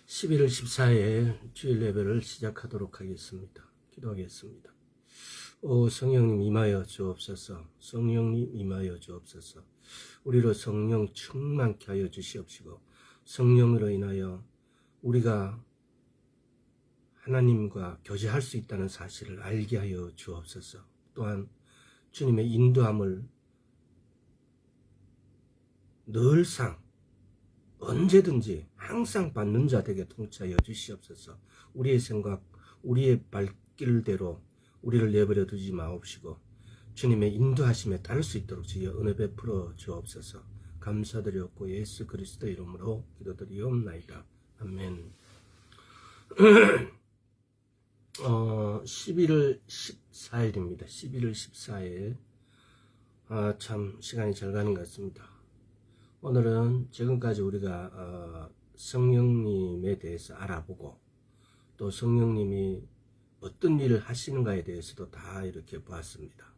11월 14일 주일 예배를 시작하도록 하겠습니다. 기도하겠습니다. 오 성령님 임하여 주옵소서. 성령님 임하여 주옵소서. 우리로 성령 충만케 하여 주시옵시고 성령으로 인하여 우리가 하나님과 교제할 수 있다는 사실을 알게 하여 주옵소서. 또한 주님의 인도함을 늘상 언제든지 항상 받는 자 되게 통치하여 주시옵소서. 우리의 생각, 우리의 발길대로 우리를 내버려 두지 마옵시고 주님의 인도하심에 따를 수 있도록 주여 은혜 베풀어 주옵소서. 감사드렸고 예수 그리스도 이름으로 기도드리옵나이다. 아멘. 11월 14일입니다. 11월 14일. 참 시간이 잘 가는 것 같습니다. 오늘은 지금까지 우리가 성령님에 대해서 알아보고 또 성령님이 어떤 일을 하시는가에 대해서도 다 이렇게 보았습니다.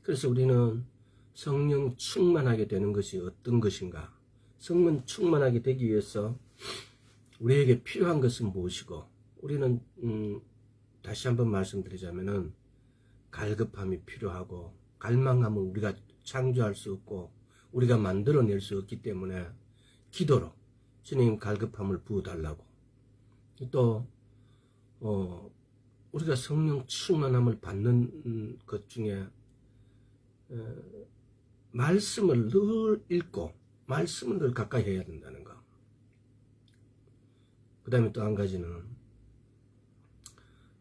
그래서 우리는 성령 충만하게 되는 것이 어떤 것인가, 성령 충만하게 되기 위해서 우리에게 필요한 것은 무엇이고, 우리는 다시 한번 말씀드리자면은 갈급함이 필요하고, 갈망함은 우리가 창조할 수 없고 우리가 만들어낼 수 없기 때문에 기도로 주님 갈급함을 부어달라고, 또 우리가 성령 충만함을 받는 것 중에 말씀을 늘 읽고 말씀을 늘 가까이 해야 된다는 거. 그 다음에 또 한 가지는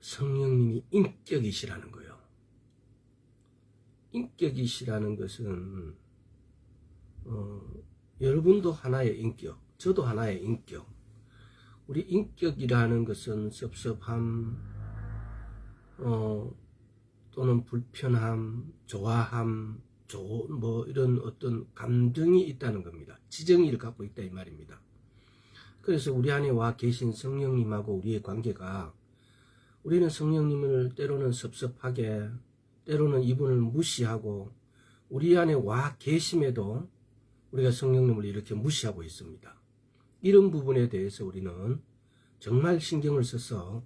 성령님이 인격이시라는 거예요. 인격이시라는 것은 여러분도 하나의 인격, 저도 하나의 인격. 우리 인격이라는 것은 섭섭함, 또는 불편함, 좋아함, 이런 어떤 감정이 있다는 겁니다. 지정의를 갖고 있다 이 말입니다. 그래서 우리 안에 와 계신 성령님하고 우리의 관계가, 우리는 성령님을 때로는 섭섭하게, 때로는 이분을 무시하고, 우리 안에 와 계심에도 우리가 성령님을 이렇게 무시하고 있습니다. 이런 부분에 대해서 우리는 정말 신경을 써서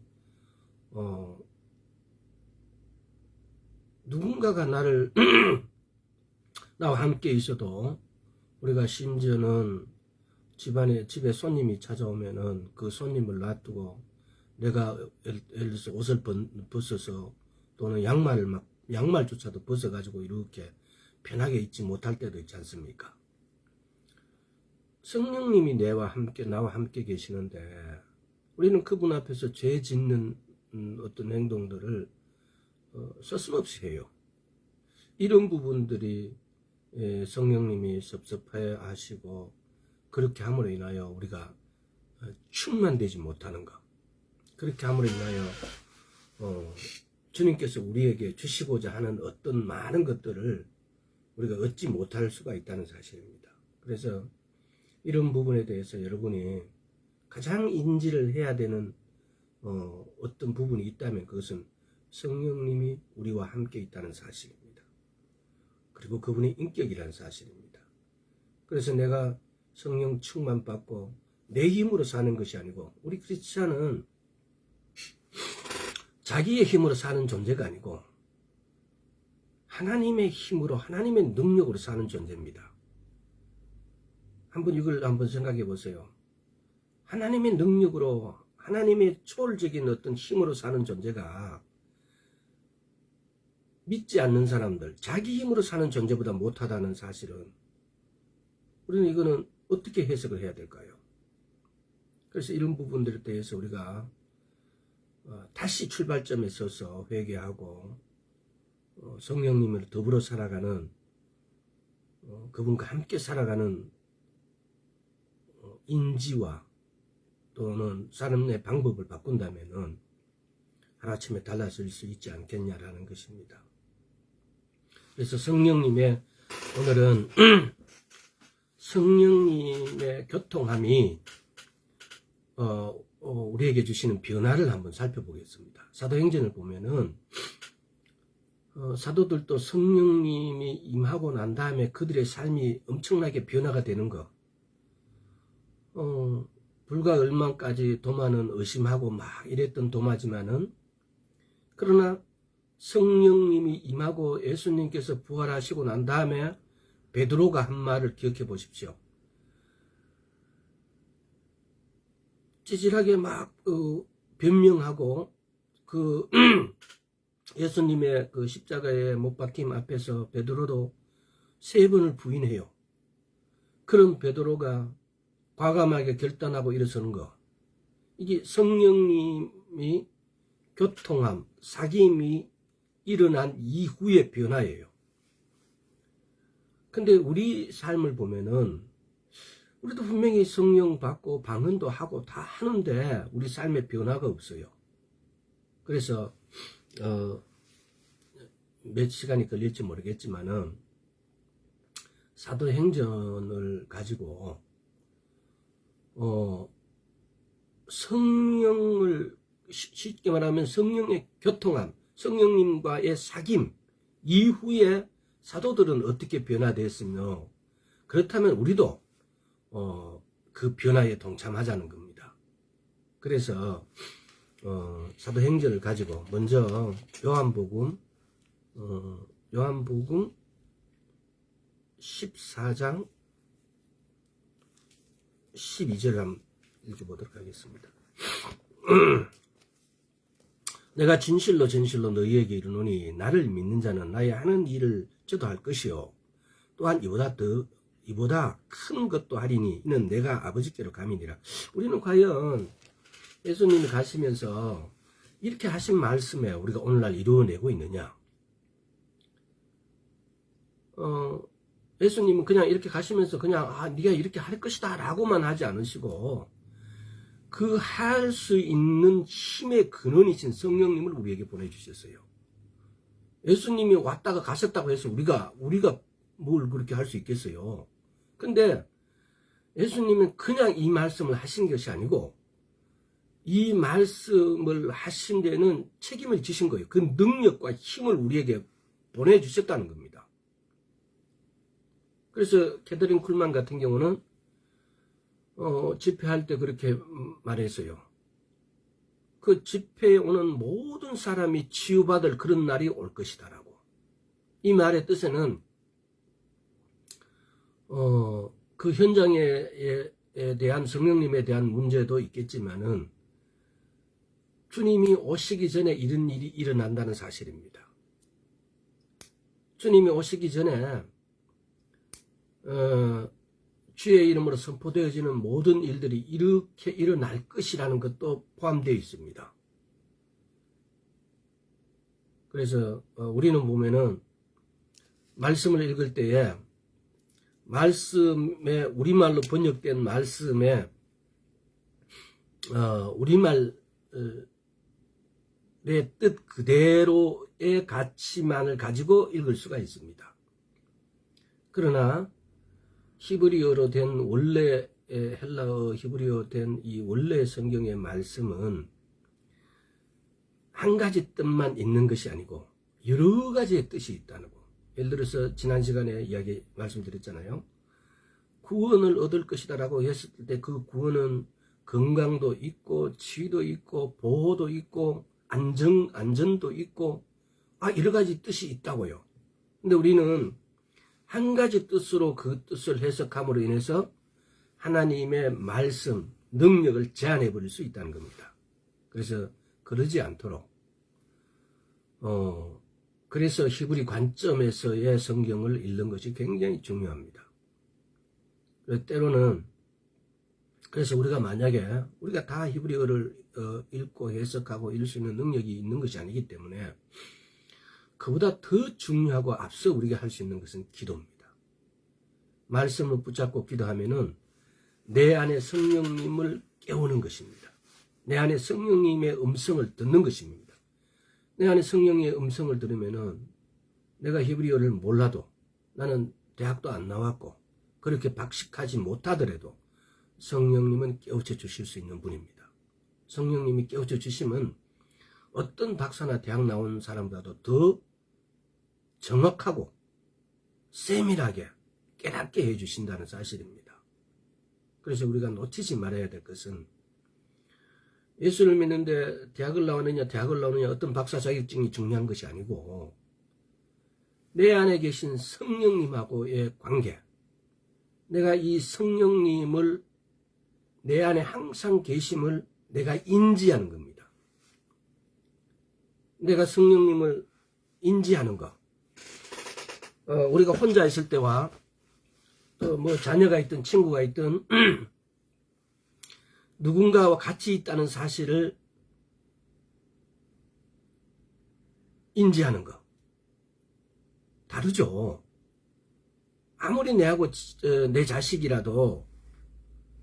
누군가가 나와 함께 있어도, 우리가 심지어는 집에 손님이 찾아오면은 그 손님을 놔두고 내가 예를 들어서 옷을 벗어서 또는 양말조차도 벗어가지고 이렇게 편하게 있지 못할 때도 있지 않습니까? 성령님이 나와 함께 계시는데 우리는 그분 앞에서 죄 짓는 어떤 행동들을 서슴없이 해요. 이런 부분들이 성령님이 섭섭해 하시고, 그렇게 함으로 인하여 우리가 충만되지 못하는 것, 그렇게 함으로 인하여 주님께서 우리에게 주시고자 하는 어떤 많은 것들을 우리가 얻지 못할 수가 있다는 사실입니다. 그래서 이런 부분에 대해서 여러분이 가장 인지를 해야 되는 어떤 부분이 있다면 그것은 성령님이 우리와 함께 있다는 사실입니다. 그리고 그분이 인격이라는 사실입니다. 그래서 내가 성령 충만 받고 내 힘으로 사는 것이 아니고, 우리 크리스찬은 자기의 힘으로 사는 존재가 아니고 하나님의 힘으로, 하나님의 능력으로 사는 존재입니다. 이걸 한번 생각해 보세요. 하나님의 능력으로, 하나님의 초월적인 어떤 힘으로 사는 존재가 믿지 않는 사람들, 자기 힘으로 사는 존재보다 못하다는 사실은, 우리는 이거는 어떻게 해석을 해야 될까요? 그래서 이런 부분들에 대해서 우리가 다시 출발점에 서서 회개하고 성령님을 더불어 살아가는, 그분과 함께 살아가는 인지와 또는 삶의 방법을 바꾼다면은 하루아침에 달라질 수 있지 않겠냐라는 것입니다. 그래서 오늘은 성령님의 교통함이 우리에게 주시는 변화를 한번 살펴보겠습니다. 사도행전을 보면은 사도들도 성령님이 임하고 난 다음에 그들의 삶이 엄청나게 변화가 되는 거, 불과 얼마까지 도마는 의심하고 막 이랬던 도마지만은, 그러나 성령님이 임하고 예수님께서 부활하시고 난 다음에 베드로가 한 말을 기억해 보십시오. 찌질하게 막 변명하고 예수님의 그 십자가에 못 박힘 앞에서 베드로도 3번을 부인해요. 그런 베드로가 과감하게 결단하고 일어서는 거, 이게 성령님이 교통함, 사귐이 일어난 이후의 변화예요. 근데 우리 삶을 보면은 우리도 분명히 성령 받고 방언도 하고 다 하는데 우리 삶에 변화가 없어요. 그래서 몇 시간이 걸릴지 모르겠지만은 사도행전을 가지고 성령을 쉽게 말하면 성령의 교통함, 성령님과의 사귐 이후에 사도들은 어떻게 변화됐으며, 그렇다면 우리도 그 변화에 동참하자는 겁니다. 그래서 사도행전을 가지고 먼저 요한복음 14장 12절을 한번 읽어보도록 하겠습니다. 내가 진실로 너희에게 이르노니 나를 믿는 자는 나의 하는 일을 저도 할 것이요 또한 이보다 큰 것도 하리니 이는 내가 아버지께로 감이니라. 우리는 과연 예수님이 가시면서 이렇게 하신 말씀에 우리가 오늘날 이루어내고 있느냐? 예수님은 그냥 이렇게 가시면서 그냥 네가 이렇게 할 것이다 라고만 하지 않으시고 그 할 수 있는 힘의 근원이신 성령님을 우리에게 보내주셨어요. 예수님이 왔다가 가셨다고 해서 우리가 뭘 그렇게 할 수 있겠어요. 근데 예수님은 그냥 이 말씀을 하신 것이 아니고 이 말씀을 하신 데는 책임을 지신 거예요. 그 능력과 힘을 우리에게 보내주셨다는 겁니다. 그래서 캐더린 쿨만 같은 경우는 집회할 때 그렇게 말했어요. 그 집회에 오는 모든 사람이 치유받을 그런 날이 올 것이다라고. 이 말의 뜻에는 그 현장에 대한 성령님에 대한 문제도 있겠지만은 주님이 오시기 전에 이런 일이 일어난다는 사실입니다. 주님이 오시기 전에 주의 이름으로 선포되어지는 모든 일들이 이렇게 일어날 것이라는 것도 포함되어 있습니다. 그래서 우리는 보면은 말씀을 읽을 때에 말씀에 우리말로 번역된 말씀에 우리말의 뜻 그대로의 가치만을 가지고 읽을 수가 있습니다. 그러나 히브리어로 된 원래 헬라어 히브리어 된 이 원래 성경의 말씀은 한 가지 뜻만 있는 것이 아니고 여러 가지의 뜻이 있다는 거. 예를 들어서 지난 시간에 말씀드렸잖아요. 구원을 얻을 것이다라고 했을 때 그 구원은 건강도 있고 치유도 있고 보호도 있고 안전도 있고 여러 가지 뜻이 있다고요. 근데 우리는 한 가지 뜻으로 그 뜻을 해석함으로 인해서 하나님의 말씀, 능력을 제한해 버릴 수 있다는 겁니다. 그래서 그러지 않도록 그래서 히브리 관점에서의 성경을 읽는 것이 굉장히 중요합니다. 때로는 그래서 우리가 만약에 우리가 다 히브리어를 읽고 해석하고 읽을 수 있는 능력이 있는 것이 아니기 때문에 그보다 더 중요하고 앞서 우리가 할 수 있는 것은 기도입니다. 말씀을 붙잡고 기도하면은 내 안에 성령님을 깨우는 것입니다. 내 안에 성령님의 음성을 듣는 것입니다. 내 안에 성령의 음성을 들으면은 내가 히브리어를 몰라도 나는 대학도 안 나왔고 그렇게 박식하지 못하더라도 성령님은 깨우쳐 주실 수 있는 분입니다. 성령님이 깨우쳐 주시면 어떤 박사나 대학 나온 사람보다도 더 정확하고 세밀하게 깨닫게 해주신다는 사실입니다. 그래서 우리가 놓치지 말아야 될 것은 예수를 믿는데 대학을 나오느냐 어떤 박사 자격증이 중요한 것이 아니고 내 안에 계신 성령님하고의 관계, 내가 이 성령님을 내 안에 항상 계심을 내가 인지하는 겁니다. 내가 성령님을 인지하는 것. 우리가 혼자 있을 때와 또 뭐 자녀가 있든 친구가 있든 누군가와 같이 있다는 사실을 인지하는 것. 다르죠. 아무리 내하고 내 자식이라도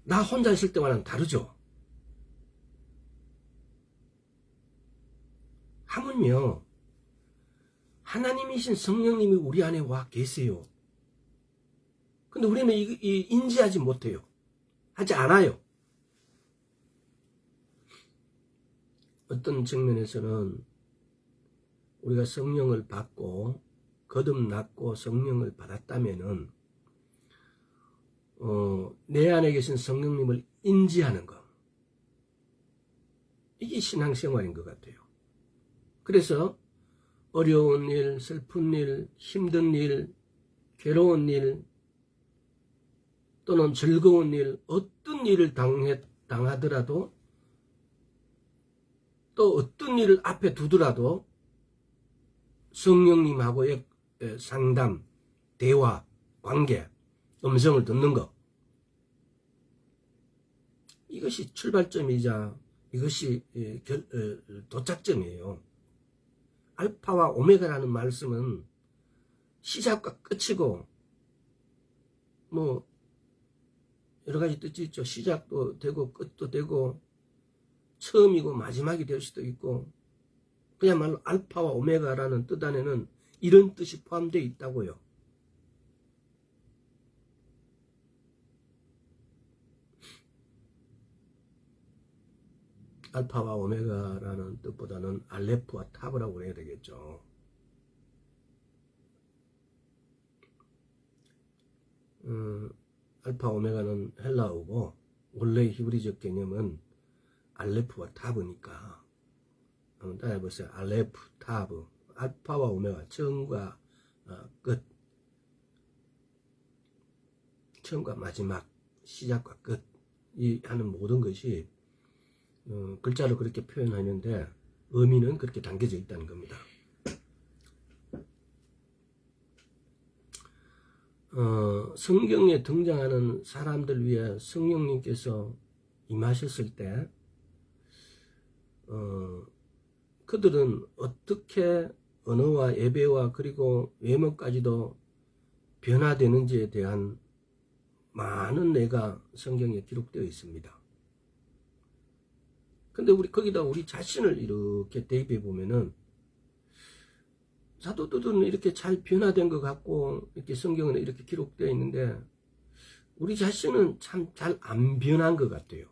나 혼자 있을 때와는 다르죠. 하물며 하나님이신 성령님이 우리 안에 와 계세요. 근데 우리는 인지하지 못해요. 하지 않아요. 어떤 측면에서는 우리가 성령을 받고 거듭났고 성령을 받았다면은 내 안에 계신 성령님을 인지하는 것, 이게 신앙생활인 것 같아요. 그래서 어려운 일, 슬픈 일, 힘든 일, 괴로운 일, 또는 즐거운 일, 어떤 일을 당하더라도 또 어떤 일을 앞에 두더라도 성령님하고의 상담, 대화, 관계, 음성을 듣는 것, 이것이 출발점이자 이것이 도착점이에요. 알파와 오메가라는 말씀은 시작과 끝이고 뭐 여러 가지 뜻이 있죠. 시작도 되고 끝도 되고 처음이고 마지막이 될 수도 있고, 그야말로 알파와 오메가라는 뜻 안에는 이런 뜻이 포함되어 있다고요. 알파와 오메가라는 뜻보다는 알레프와 타브라고 해야 되겠죠. 알파 오메가는 헬라어고 원래 히브리적 개념은 알레프와 타브니까 따라해보세요. 알레프, 타브, 알파와 오메가, 처음과 끝, 처음과 마지막, 시작과 끝, 이 하는 모든 것이 글자로 그렇게 표현하는데 의미는 그렇게 담겨져 있다는 겁니다. 성경에 등장하는 사람들 위해 성령님께서 임하셨을 때 그들은 어떻게 언어와 예배와 그리고 외모까지도 변화되는지에 대한 많은 예가 성경에 기록되어 있습니다. 근데 거기다 우리 자신을 이렇게 대입해 보면은 사도들은 이렇게 잘 변화된 것 같고 이렇게 성경은 이렇게 기록되어 있는데 우리 자신은 참 잘 안 변한 것 같아요.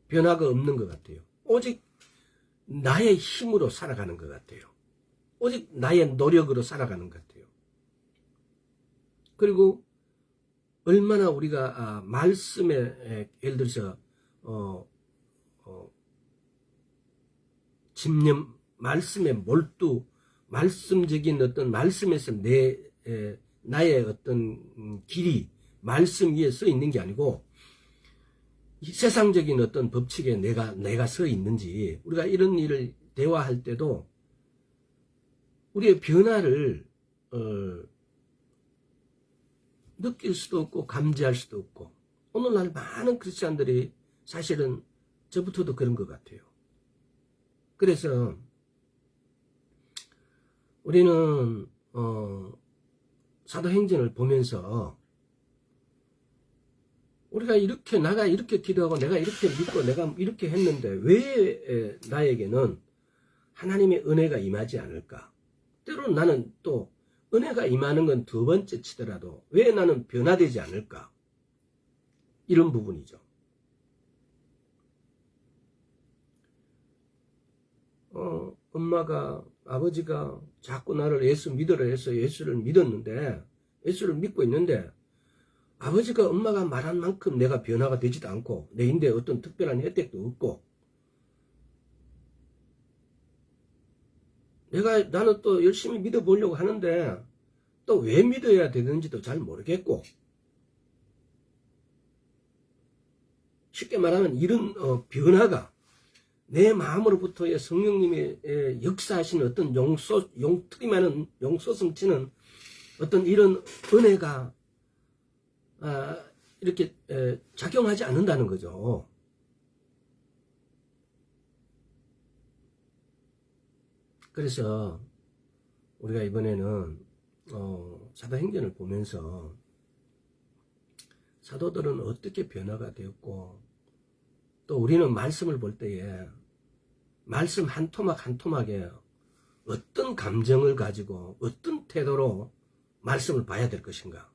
변화가 없는 것 같아요. 오직 나의 힘으로 살아가는 것 같아요. 오직 나의 노력으로 살아가는 것 같아요. 그리고 얼마나 우리가 말씀에 예를 들어서 집념, 말씀에 몰두, 말씀적인 어떤 말씀에서 나의 어떤 길이 말씀 위에 서 있는 게 아니고 이 세상적인 어떤 법칙에 내가 서 있는지, 우리가 이런 일을 대화할 때도 우리의 변화를 느낄 수도 없고 감지할 수도 없고, 오늘날 많은 크리스찬들이 사실은 저부터도 그런 것 같아요. 그래서 우리는 사도행전을 보면서 우리가 나가 이렇게 기도하고 내가 이렇게 믿고 내가 이렇게 했는데 왜 나에게는 하나님의 은혜가 임하지 않을까? 때로는 나는 또 은혜가 임하는 건 두 번째 치더라도 왜 나는 변화되지 않을까? 이런 부분이죠. 엄마가, 아버지가 자꾸 나를 예수 믿으라 해서 예수를 믿었는데, 예수를 믿고 있는데, 아버지가 엄마가 말한 만큼 내가 변화가 되지도 않고 내 인대에 어떤 특별한 혜택도 없고 나는 또 열심히 믿어보려고 하는데 또 왜 믿어야 되는지도 잘 모르겠고 쉽게 말하면 이런 변화가 내 마음으로부터의 성령님의 역사하시는 어떤 용서 넘치는 어떤 이런 은혜가 이렇게 작용하지 않는다는 거죠. 그래서 우리가 이번에는 사도행전을 보면서 사도들은 어떻게 변화가 되었고 또 우리는 말씀을 볼 때에 말씀 한 토막 한 토막에 어떤 감정을 가지고 어떤 태도로 말씀을 봐야 될 것인가.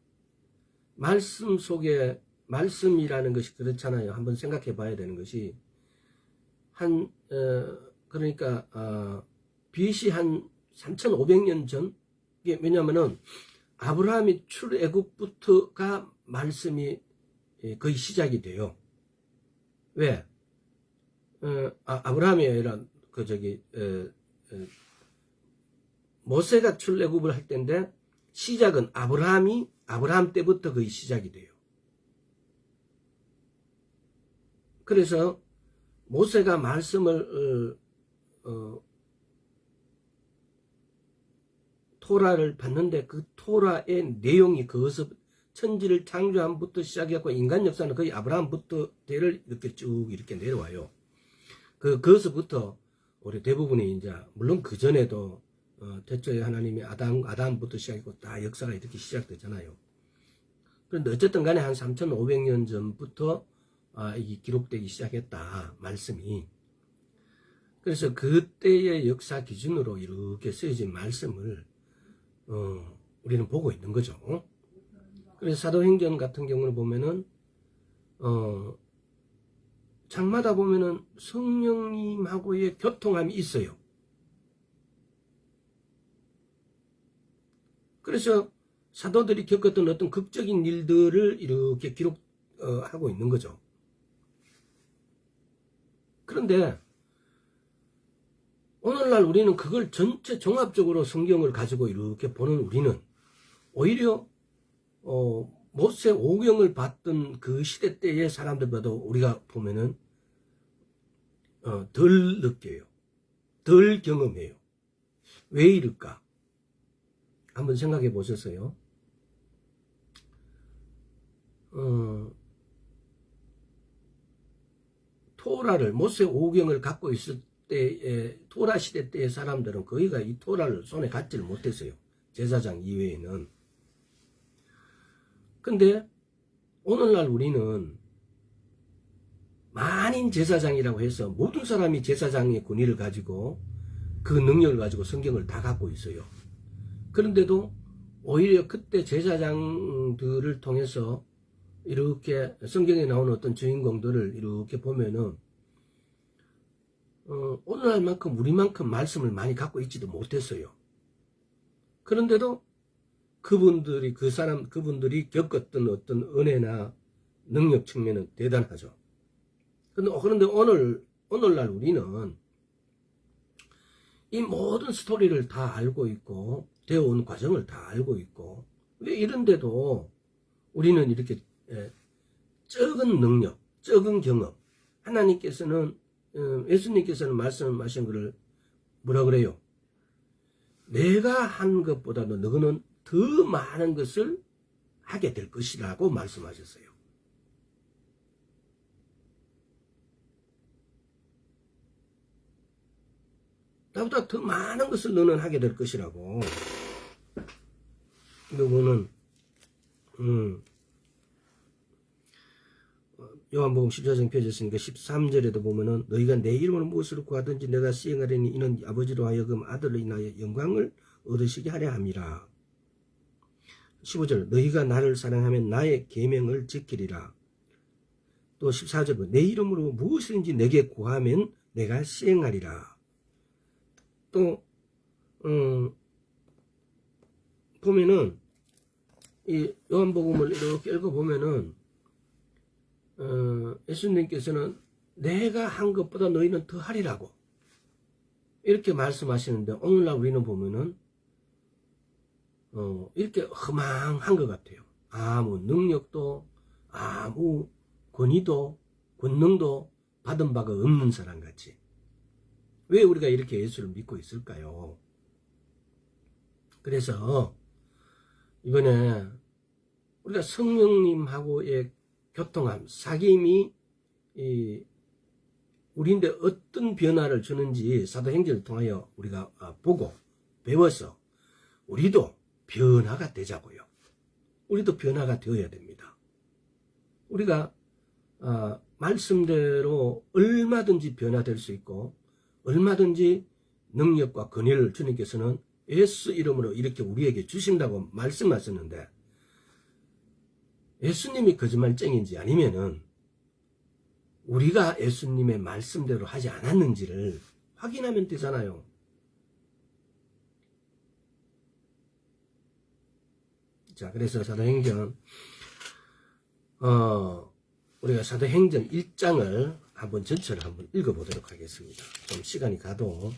말씀 속에 말씀이라는 것이 그렇잖아요. 한번 생각해 봐야 되는 것이 그러니까 BC 한 3500년 전, 이게 왜냐면은 아브라함이 출애굽부터가 말씀이 거의 시작이 돼요. 왜? 아브라함이 아니라 모세가 출애굽을 할 때인데 시작은 아브라함 때부터 거의 시작이 돼요. 그래서 모세가 말씀을 토라를 봤는데 그 토라의 내용이 그것을 천지를 창조함부터 시작해서 인간 역사는 거의 아브라함부터 대를 이렇게 쭉 이렇게 내려와요. 그것부터 우리 대부분이 이제 물론 그 전에도 태초에 하나님이 아담부터 시작했고 다 역사가 이렇게 시작되잖아요. 그런데 어쨌든 간에 한 3500년 전부터 이게 기록되기 시작했다 말씀이. 그래서 그때의 역사 기준으로 이렇게 쓰여진 말씀을 우리는 보고 있는 거죠. 그래서 사도행전 같은 경우를 보면은 장마다 보면은 성령님하고의 교통함이 있어요. 그래서 사도들이 겪었던 어떤 극적인 일들을 이렇게 기록하고 있는 거죠. 그런데 오늘날 우리는 그걸 전체 종합적으로 성경을 가지고 이렇게 보는 우리는 오히려 모세 오경을 봤던 그 시대 때의 사람들보다 우리가 보면은 덜 느껴요. 덜 경험해요. 왜 이럴까? 한번 생각해 보셨어요? 토라를 모세 오경을 갖고 있을 때의 토라 시대 때의 사람들은 거의가 이 토라를 손에 갖지를 못했어요. 제사장 이외에는. 근데 오늘날 우리는 만인 제사장이라고 해서 모든 사람이 제사장의 권위를 가지고 그 능력을 가지고 성경을 다 갖고 있어요. 그런데도 오히려 그때 제사장들을 통해서 이렇게 성경에 나오는 어떤 주인공들을 이렇게 보면은 오늘날만큼 우리만큼 말씀을 많이 갖고 있지도 못했어요. 그런데도 그분들이 겪었던 어떤 은혜나 능력 측면은 대단하죠. 그런데 오늘날 우리는 이 모든 스토리를 다 알고 있고 되어온 과정을 다 알고 있고 왜 이런데도 우리는 이렇게 적은 능력, 적은 경험, 하나님께서는 예수님께서는 말씀하신 것을 뭐라 그래요? 내가 한 것보다도 너는 더 많은 것을 하게 될 것이라고 말씀하셨어요. 나보다 더 많은 것을 너는 하게 될 것이라고. 이거는 요한복음 14장 펴졌으니까 13절에도 보면은 너희가 내 이름으로 무엇을 구하든지 내가 시행하려니 이는 아버지로 하여금 아들로 인하여 영광을 얻으시게 하려 함이라. 15절 너희가 나를 사랑하면 나의 계명을 지키리라. 또 14절 내 이름으로 무엇이든지 내게 구하면 내가 시행하리라. 또 보면은 이 요한복음을 이렇게 읽어보면은 예수님께서는 내가 한 것보다 너희는 더 하리라고 이렇게 말씀하시는데, 오늘날 우리는 보면은 이렇게 허망한 것 같아요. 아무 능력도 아무 권위도 권능도 받은 바가 없는 사람 같이. 왜 우리가 이렇게 예수를 믿고 있을까요? 그래서 이번에 우리가 성령님하고의 교통함, 사귐이 우리인데 어떤 변화를 주는지 사도행전을 통하여 우리가 보고 배워서 우리도 변화가 되자고요. 우리도 변화가 되어야 됩니다. 우리가 말씀대로 얼마든지 변화될 수 있고 얼마든지 능력과 권위를 주님께서는 예수 이름으로 이렇게 우리에게 주신다고 말씀하셨는데, 예수님이 거짓말쟁인지 아니면은 우리가 예수님의 말씀대로 하지 않았는지를 확인하면 되잖아요. 자, 그래서 사도행전 우리가 사도행전 1장을 한번 전체를 한번 읽어보도록 하겠습니다. 좀 시간이 가도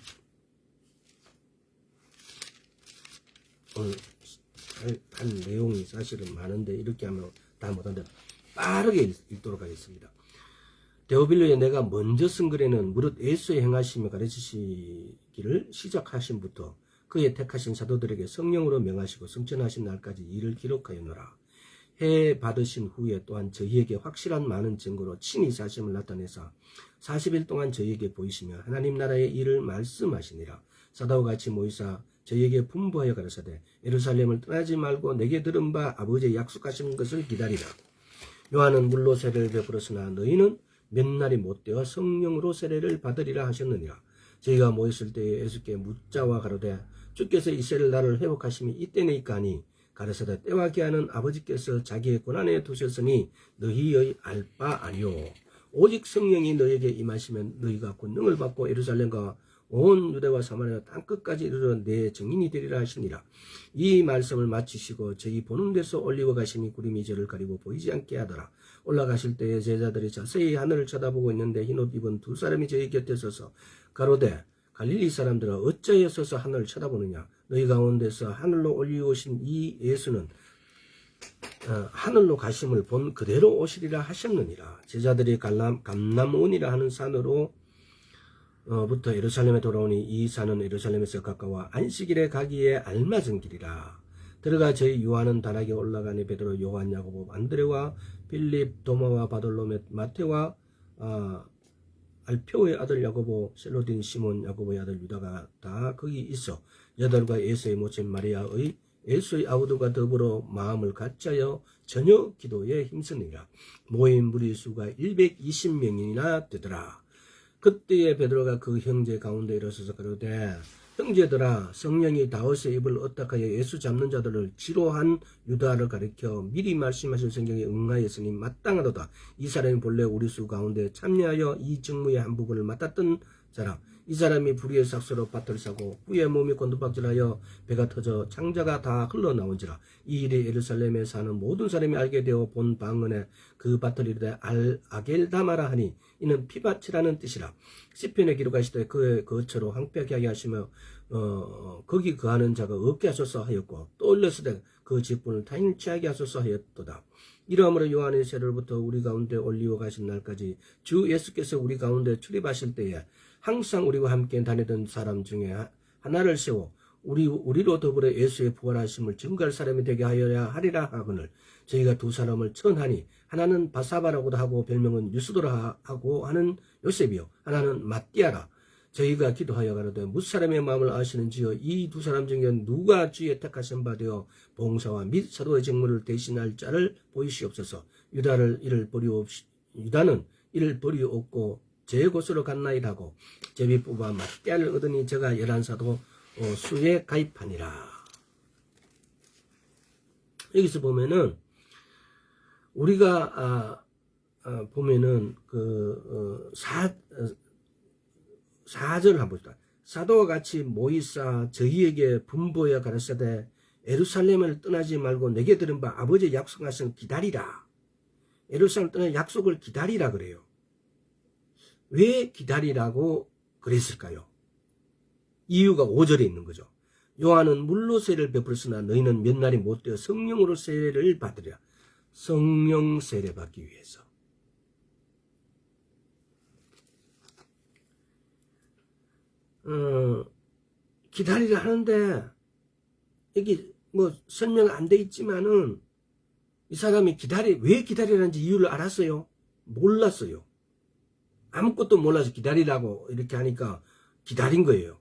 오늘 할 내용이 사실은 많은데 이렇게 하면 다 못하는데 빠르게 읽도록 하겠습니다. 데오빌로에 내가 먼저 쓴 글에는 무릇 예수의 행하시며 가르치시기를 시작하신부터 그의 택하신 사도들에게 성령으로 명하시고 성천하신 날까지 이를 기록하였노라. 해 받으신 후에 또한 저희에게 확실한 많은 증거로 친히 사심을 나타내사 40일 동안 저희에게 보이시며 하나님 나라의 일을 말씀하시니라. 사도와 같이 모이사 저희에게 분부하여 가라사대 예루살렘을 떠나지 말고 내게 들은 바 아버지의 약속하신 것을 기다리라. 요한은 물로 세례를 베풀었으나 너희는 몇 날이 못되어 성령으로 세례를 받으리라 하셨느니라. 저희가 모였을 때에 예수께 묻자와 가로되 주께서 이스라엘 나라를 회복하심이 이때니까 하니 가라사대 때와 기한은 아버지께서 자기의 권한에 두셨으니 너희의 알 바 아니오. 오직 성령이 너희에게 임하시면 너희가 권능을 받고 예루살렘과 온 유대와 사마리아 땅끝까지 이르러 내 증인이 되리라 하시니라. 이 말씀을 마치시고 저희 보는 데서 올리고 가시니 구름이 저를 가리고 보이지 않게 하더라. 올라가실 때에 제자들이 자세히 하늘을 쳐다보고 있는데 흰옷 입은 두 사람이 저희 곁에 서서 가로되 갈릴리 사람들아 어찌하여 서서 하늘을 쳐다보느냐. 너희 가운데서 하늘로 올리오신 이 예수는 하늘로 가심을 본 그대로 오시리라 하셨느니라. 제자들이 감람온이라 하는 산으로 부터 예루살렘에 돌아오니 이 산은 예루살렘에서 가까워 안식일에 가기에 알맞은 길이라. 들어가 저희 요한은 다락에 올라가니 베드로, 요한, 야고보, 안드레와 빌립, 도마와 바돌로메, 마테와 알페오의 아들 야고보, 셀로딘, 시몬, 야고보의 아들 유다가 다 거기 있어 여덟과 예수의 모친 마리아의 예수의 아우들과 더불어 마음을 같이하여 저녁 기도에 힘쓰니라. 모인 무리수가 120명이나 되더라. 그때에 베드로가 그 형제 가운데 일어서서 가로되 형제들아 성령이 다윗의 입을 어떡하여 예수 잡는 자들을 지로한 유다를 가리켜 미리 말씀하신 성경에 응하였으니 마땅하도다. 이 사람이 본래 우리 수 가운데 참여하여 이 직무의 한 부분을 맡았던 사람. 이 사람이 불의의 삭서로 밭을 사고 후에 몸이 곤두박질하여 배가 터져 창자가 다 흘러나온지라. 이 일이 예루살렘에 사는 모든 사람이 알게 되어 본 방언에 그 밭을 이르되 아겔다마라 하니 이는 피밭이라는 뜻이라. 시편에 기록하시되 그의 거처로 황폐하게 하게 하시며 거기 거하는 자가 없게 하소서 하였고 또 올렸으되 그 직분을 타인 취하게 하소서 하였도다. 이러므로 요한의 세례로부터 우리 가운데 올리워 가신 날까지 주 예수께서 우리 가운데 출입하실 때에 항상 우리와 함께 다니던 사람 중에 하나를 세워 우리로 더불어 예수의 부활하심을 증거할 사람이 되게 하여야 하리라 하거늘 저희가 두 사람을 천하니 하나는 바사바라고도 하고 별명은 유스도라 하고 하는 요셉이요 하나는 마띠아라. 저희가 기도하여 가로되 무사람의 마음을 아시는지요 이 두 사람 중에 누가 주의 택하신 바 되어 봉사와 및 사도의 직무를 대신할 자를 보이시옵소서. 유다는 이를 버리옵고 제 곳으로 갔나이라고 제비 뽑아 마띠아를 얻으니 저가 11사도 수에 가입하니라. 여기서 보면은 우리가 보면은 그 4절을 한번 봅시다. 사도와 같이 모이사 저희에게 분부하여 가르치되 예루살렘을 떠나지 말고 내게 들은 바 아버지의 약속하신 기다리라. 예루살렘을 떠나 약속을 기다리라 그래요. 왜 기다리라고 그랬을까요? 이유가 5절에 있는 거죠. 요한은 물로 세례를 베풀었으나 너희는 몇 날이 못되어 성령으로 세례를 받으리라. 성령 세례 받기 위해서. 기다리라 하는데 여기 뭐 설명 안 돼 있지만은 이 사람이 왜 기다리라는지 이유를 알았어요? 몰랐어요. 아무것도 몰라서 기다리라고 이렇게 하니까 기다린 거예요.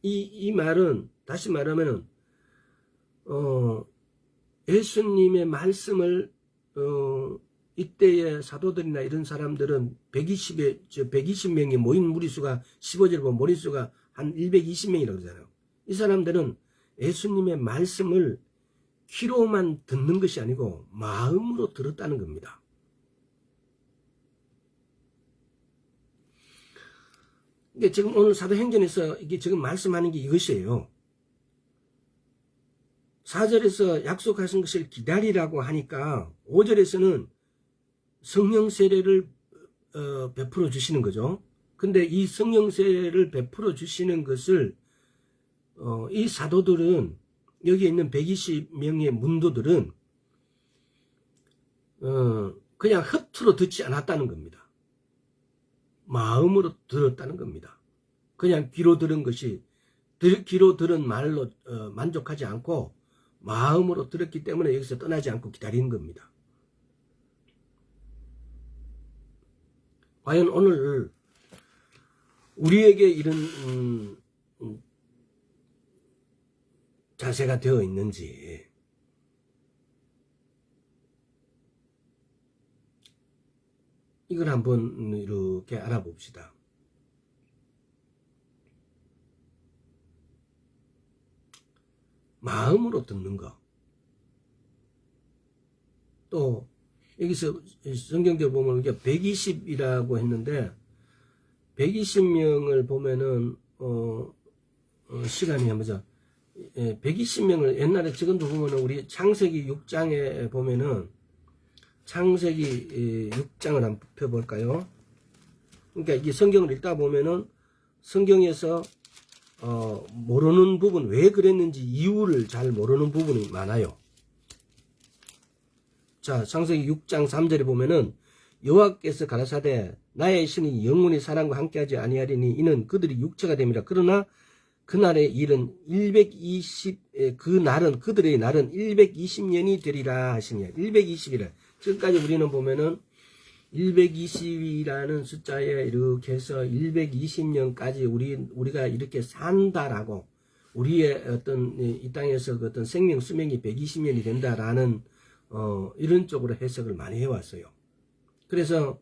이 말은 다시 말하면은 예수님의 말씀을 이때의 사도들이나 이런 사람들은 120명이 모인 무리수가 15절 보면 무리수가 한 120명이라고 그러잖아요. 이 사람들은 예수님의 말씀을 귀로만 듣는 것이 아니고 마음으로 들었다는 겁니다. 이게 지금 오늘 사도행전에서 이게 지금 말씀하는 게 이것이에요. 4절에서 약속하신 것을 기다리라고 하니까 5절에서는 성령 세례를 베풀어 주시는 거죠. 근데 이 성령 세례를 베풀어 주시는 것을 이 사도들은 여기에 있는 120명의 문도들은 그냥 허투루 듣지 않았다는 겁니다. 마음으로 들었다는 겁니다. 그냥 귀로 들은 것이 귀로 들은 말로 만족하지 않고 마음으로 들었기 때문에 여기서 떠나지 않고 기다리는 겁니다. 과연 오늘 우리에게 이런 자세가 되어 있는지 이걸 한번 이렇게 알아봅시다. 마음으로 듣는 거. 또 여기서 성경적으로 보면 120이라고 했는데 120명을 보면은 시간이 한번 120명을 옛날에 지금도 보면은 우리 창세기 6장에 보면은 창세기 6장을 한번 펴볼까요? 그러니까 이 성경을 읽다 보면은 성경에서 모르는 부분, 왜 그랬는지 이유를 잘 모르는 부분이 많아요. 자, 창세기 6장 3절에 보면은 여호와께서 가라사대 나의 신이 영원히 사람과 함께하지 아니하리니 이는 그들이 육체가 됨이라. 그러나 그날의 일은 그들의 날은 120년이 되리라 하시니 120이라. 지금까지 우리는 보면은 120이라는 숫자에 이렇게 해서 120년까지 우리가 이렇게 산다라고 우리의 어떤 이 땅에서 어떤 생명 수명이 120년이 된다라는 이런 쪽으로 해석을 많이 해왔어요. 그래서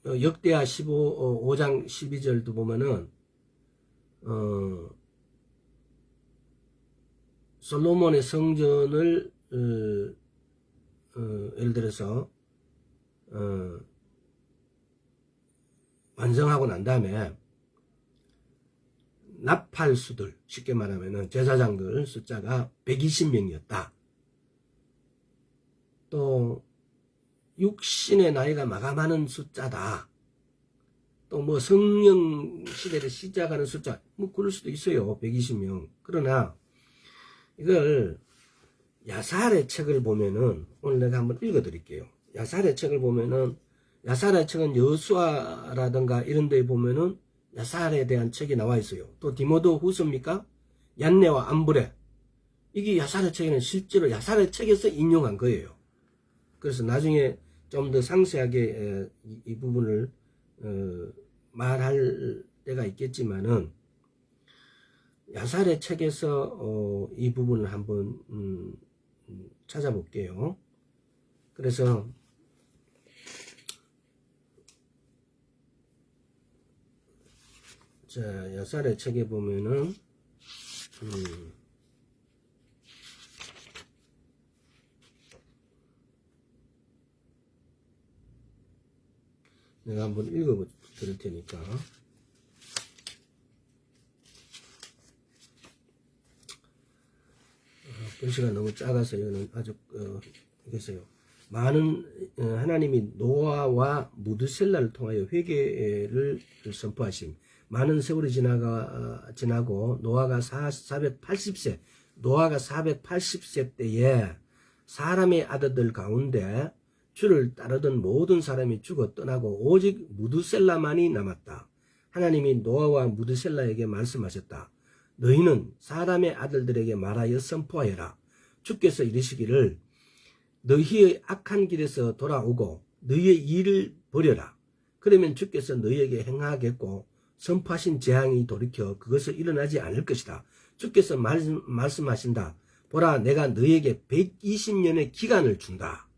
역대하 5장 12절도 보면은 솔로몬의 성전을 예를 들어서 완성하고 난 다음에 나팔수들, 쉽게 말하면은 제사장들 숫자가 120명이었다. 또 육신의 나이가 마감하는 숫자다. 또 뭐 성령 시대를 시작하는 숫자, 뭐 그럴 수도 있어요. 120명. 그러나 이걸 야살의 책을 보면은 오늘 내가 한번 읽어 드릴게요. 야살의 책을 보면은 야살의 책은 여호수아라든가 이런 데에 보면은 야살에 대한 책이 나와 있어요. 또 디모데 후서입니까? 얀네와 안브레. 이게 야살의 책에는 실제로 야살의 책에서 인용한 거예요. 그래서 나중에 좀 더 상세하게 이 부분을 말할 때가 있겠지만은 야살의 책에서 이 부분을 한번 찾아볼게요. 그래서 자, 야살의 책에 보면은 내가 한번 읽어볼게요. 들을 테니까. 글씨가 너무 작아서 이거는 아주 글쎄요. 많은 하나님이 노아와 무드셀라를 통하여 회개를 선포하심. 많은 세월이 지나고 노아가 480세 때에 사람의 아들들 가운데 주를 따르던 모든 사람이 죽어 떠나고 오직 무드셀라만이 남았다. 하나님이 노아와 무드셀라에게 말씀하셨다. 너희는 사람의 아들들에게 말하여 선포하여라. 주께서 이르시기를 너희의 악한 길에서 돌아오고 너희의 일을 버려라. 그러면 주께서 너희에게 행하겠고 선포하신 재앙이 돌이켜 그것을 일어나지 않을 것이다. 주께서 말씀하신다. 보라, 내가 너희에게 120년의 기간을 준다.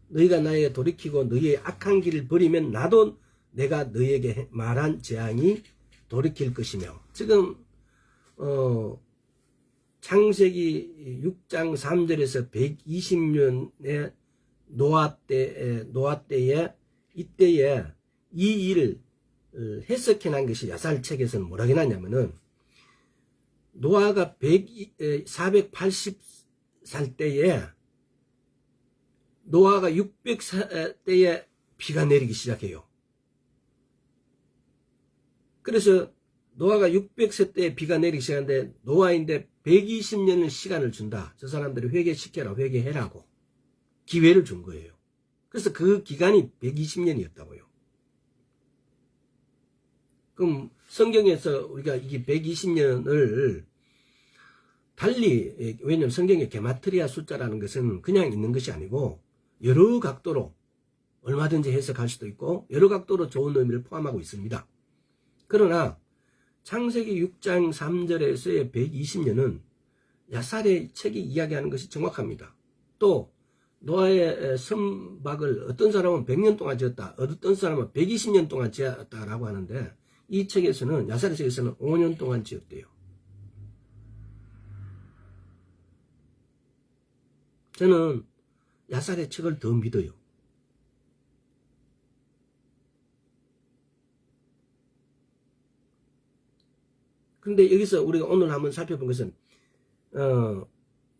너희가 나에게 돌이키고 너희의 악한 길을 버리면 나도 내가 너희에게 말한 재앙이 돌이킬 것이며. 지금 창세기 6장 3절에서 120년의 노아 때에 이때에 이 일을 해석해 난 것이 야살책에서는 뭐라고 해놨냐면은 노아가 480살 때에 노아가 600살 때에 비가 내리기 시작해요. 그래서 노아가 600세 때에 비가 내리기 시작하는데 노아인데 120년의 시간을 준다. 저 사람들이 회개시켜라, 회개해라고 기회를 준 거예요. 그래서 그 기간이 120년이었다고요. 그럼 성경에서 우리가 이게 120년을 달리, 왜냐하면 성경에 게마트리아 숫자라는 것은 그냥 있는 것이 아니고 여러 각도로 얼마든지 해석할 수도 있고 여러 각도로 좋은 의미를 포함하고 있습니다. 그러나 창세기 6장 3절에서의 120년은 야살의 책이 이야기하는 것이 정확합니다. 또 노아의 선박을 어떤 사람은 100년 동안 지었다, 어떤 사람은 120년 동안 지었다라고 하는데 이 책에서는, 야살의 책에서는 5년 동안 지었대요. 저는 야살의 책을 더 믿어요. 그런데 여기서 우리가 오늘 한번 살펴본 것은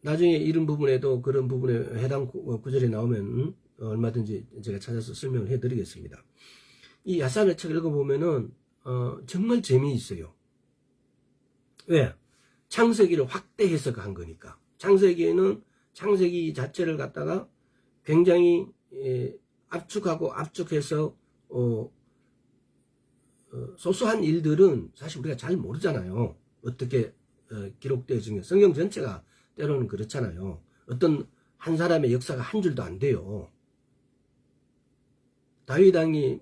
나중에 이런 부분에도 그런 부분에 해당 구절이 나오면 얼마든지 제가 찾아서 설명을 해드리겠습니다. 이 야살의 책을 읽어보면은 정말 재미있어요. 왜? 창세기를 확대 해석한 거니까. 창세기에는 창세기 자체를 갖다가 굉장히 압축하고 압축해서 소소한 일들은 사실 우리가 잘 모르잖아요. 어떻게 기록되어진 게. 성경 전체가 때로는 그렇잖아요. 어떤 한 사람의 역사가 한 줄도 안 돼요. 다윗 왕이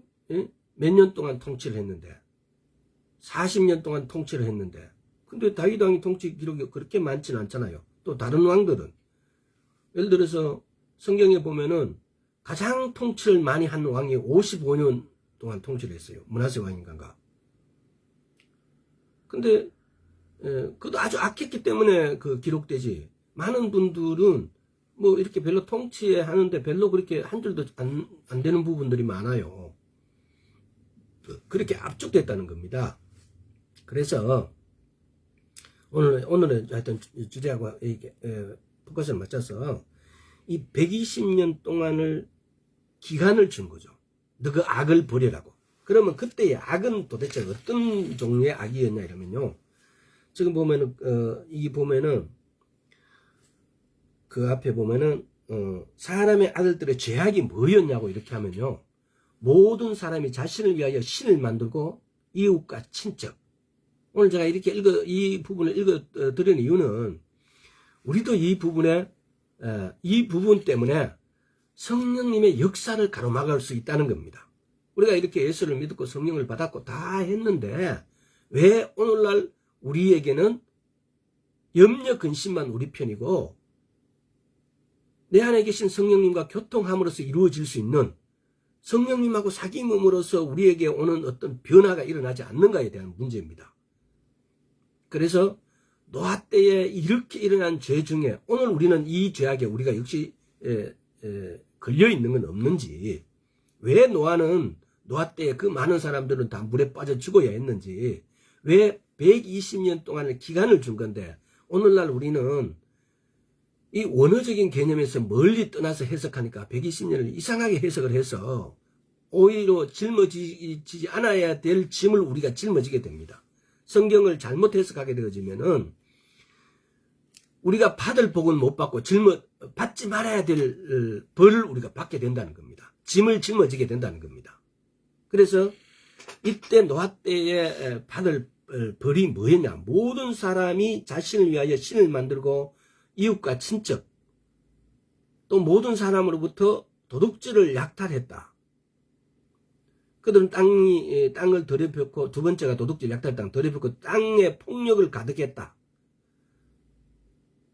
몇 년 동안 통치를 했는데 40년 동안 통치를 했는데 근데 다윗 왕이 통치 기록이 그렇게 많지는 않잖아요. 또 다른 왕들은 예를 들어서 성경에 보면은 가장 통치를 많이 한 왕이 55년 동안 통치를 했어요. 므낫세 왕인가. 근데 그것도 아주 악했기 때문에 그 기록되지. 많은 분들은 뭐 이렇게 별로 통치하는데 별로 그렇게 한 줄도 안 되는 부분들이 많아요. 그렇게 압축됐다는 겁니다. 그래서 오늘은 하여튼 주제하고 포커스를 맞춰서 이 120년 동안을 기간을 준 거죠. 너 그 악을 버리라고. 그러면 그때의 악은 도대체 어떤 종류의 악이었냐 이러면요. 지금 보면은 이 보면은 그 앞에 보면은 사람의 아들들의 죄악이 뭐였냐고 이렇게 하면요. 모든 사람이 자신을 위하여 신을 만들고 이웃과 친척. 오늘 제가 이렇게 이 부분을 읽어 드리는 이유는 우리도 이 부분 때문에 성령님의 역사를 가로막을 수 있다는 겁니다. 우리가 이렇게 예수를 믿고 성령을 받았고 다 했는데 왜 오늘날 우리에게는 염려 근심만 우리 편이고 내 안에 계신 성령님과 교통함으로써 이루어질 수 있는 성령님하고 사귐음으로써 우리에게 오는 어떤 변화가 일어나지 않는가에 대한 문제입니다. 그래서 노아 때에 이렇게 일어난 죄 중에 오늘 우리는 이 죄악에 우리가 역시 걸려 있는 건 없는지, 왜 노아는 노아 때에 그 많은 사람들은 다 물에 빠져 죽어야 했는지, 왜 120년 동안의 기간을 준 건데, 오늘날 우리는 이 원어적인 개념에서 멀리 떠나서 해석하니까 120년을 이상하게 해석을 해서 오히려 짊어지지 않아야 될 짐을 우리가 짊어지게 됩니다. 성경을 잘못 해석하게 되어지면은 우리가 받을 복은 못 받고 받지 말아야 될 벌을 우리가 받게 된다는 겁니다. 짐을 짊어지게 된다는 겁니다. 그래서 이때 노아 때에 받을 벌이 뭐였냐? 모든 사람이 자신을 위하여 신을 만들고 이웃과 친척, 또 모든 사람으로부터 도둑질을 약탈했다. 그들은 땅을 더럽혔고, 두 번째가 도둑질 약탈 땅 더럽혔고 땅에 폭력을 가득했다.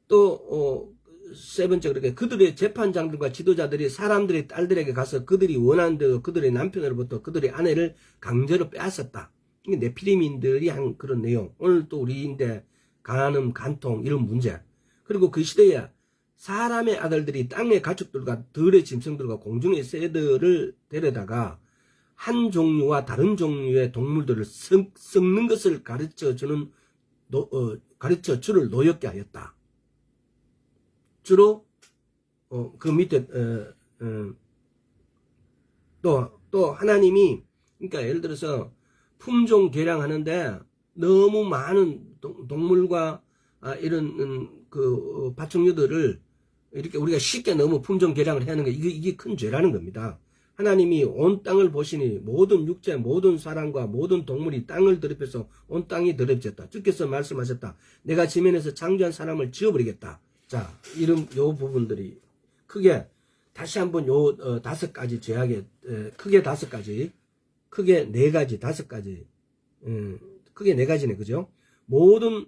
또 세 번째, 그렇게 그들의 재판장들과 지도자들이 사람들의 딸들에게 가서 그들이 원하는 대로 그들의 남편으로부터 그들의 아내를 강제로 빼앗았다. 이게 네피림인들이 한 그런 내용. 오늘 또 우리인데 간음, 간통 이런 문제. 그리고 그 시대에 사람의 아들들이 땅의 가축들과 들의 짐승들과 공중의 새들을 데려다가 한 종류와 다른 종류의 동물들을 썩는 것을 가르쳐 주를 노엽게 하였다. 주로 그 밑에 또 하나님이, 그러니까 예를 들어서 품종 개량하는데 너무 많은 동물과 이런 그 파충류들을 이렇게 우리가 쉽게 너무 품종 개량을 하는 게 이게 큰 죄라는 겁니다. 하나님이 온 땅을 보시니 모든 육체, 모든 사람과 모든 동물이 땅을 더럽혀서 온 땅이 더럽혀졌다. 주께서 말씀하셨다. 내가 지면에서 창조한 사람을 지워버리겠다. 자, 요 부분들이 크게 다시 한번 요 5가지 죄악의 크게 5가지, 크게 4가지, 5가지, 크게 4가지네, 그죠? 모든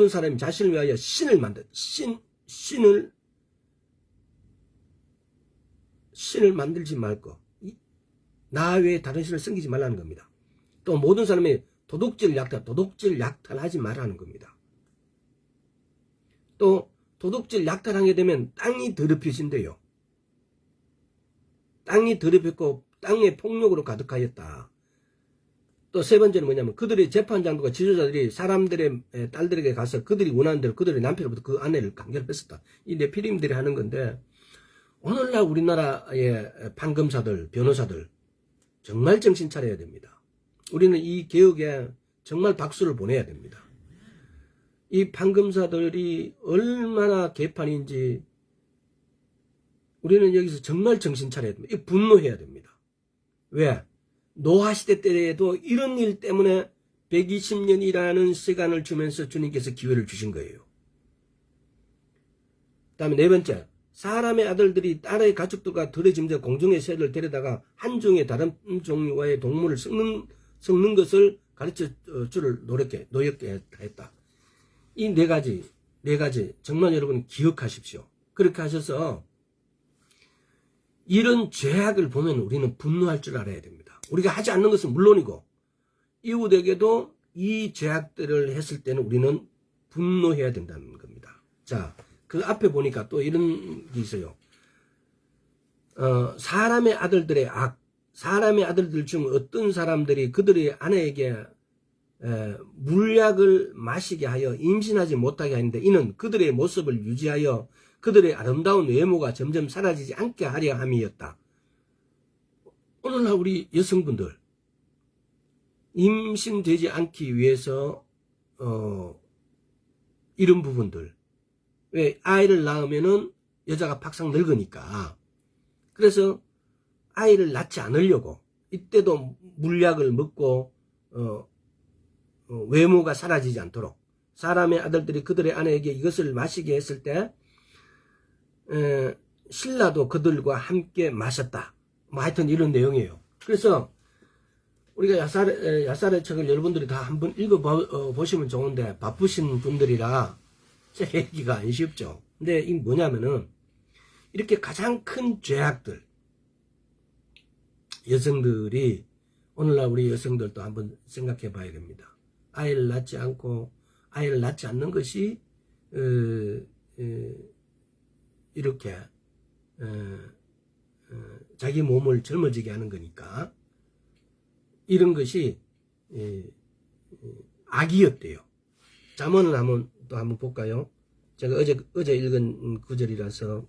사람이 자신을 위하여 신을 만들지 말 것. 나 외에 다른 신을 섬기지 말라는 겁니다. 또 모든 사람이 도둑질 약탈하지 말라는 겁니다. 또 도둑질 약탈하게 되면 땅이 더럽혀진대요. 땅이 더럽혔고 땅의 폭력으로 가득하였다. 또 세 번째는 뭐냐면 그들의 재판장들과 지도자들이 사람들의 딸들에게 가서 그들이 원하는 대로 그들의 남편으로부터 그 아내를 강제로 뺐었다. 이 네피림들이 하는 건데, 오늘날 우리나라의 판검사들, 변호사들 정말 정신 차려야 됩니다. 우리는 이 개혁에 정말 박수를 보내야 됩니다. 이 판검사들이 얼마나 개판인지 우리는 여기서 정말 정신 차려야 됩니다. 분노해야 됩니다. 왜? 노아시대 때에도 이런 일 때문에 120년이라는 시간을 주면서 주님께서 기회를 주신 거예요. 그 다음에 네 번째, 사람의 아들들이 딸의 가축들과 들의 짐승 공중의 새를 데려다가 한 종의 다른 종류와의 동물을 섞는 것을 가르쳐 주를 노엽게 했다. 이 네 가지 정말 여러분 기억하십시오. 그렇게 하셔서 이런 죄악을 보면 우리는 분노할 줄 알아야 됩니다. 우리가 하지 않는 것은 물론이고 이웃에게도 이 죄악들을 했을 때는 우리는 분노해야 된다는 겁니다. 자, 그 앞에 보니까 또 이런 게 있어요. 사람의 아들들의 악, 사람의 아들들 중 어떤 사람들이 그들의 아내에게 물약을 마시게 하여 임신하지 못하게 하는데, 이는 그들의 모습을 유지하여 그들의 아름다운 외모가 점점 사라지지 않게 하려 함이었다. 오늘날 우리 여성분들 임신되지 않기 위해서 이런 부분들, 왜 아이를 낳으면은 여자가 팍상 늙으니까, 그래서 아이를 낳지 않으려고 이때도 물약을 먹고 외모가 사라지지 않도록 사람의 아들들이 그들의 아내에게 이것을 마시게 했을 때 신라도 그들과 함께 마셨다. 뭐 하여튼 이런 내용이에요. 그래서 우리가 야살의 책을 여러분들이 다 한번 읽어보시면 좋은데 바쁘신 분들이라 읽기가 안 쉽죠. 근데 이 뭐냐면은 이렇게 가장 큰 죄악들, 여성들이 오늘날 우리 여성들도 한번 생각해 봐야 됩니다. 아이를 낳지 않고 아이를 낳지 않는 것이 이렇게 자기 몸을 젊어지게 하는 거니까 이런 것이 악이었대요. 잠언을 한번 볼까요? 제가 어제 읽은 구절이라서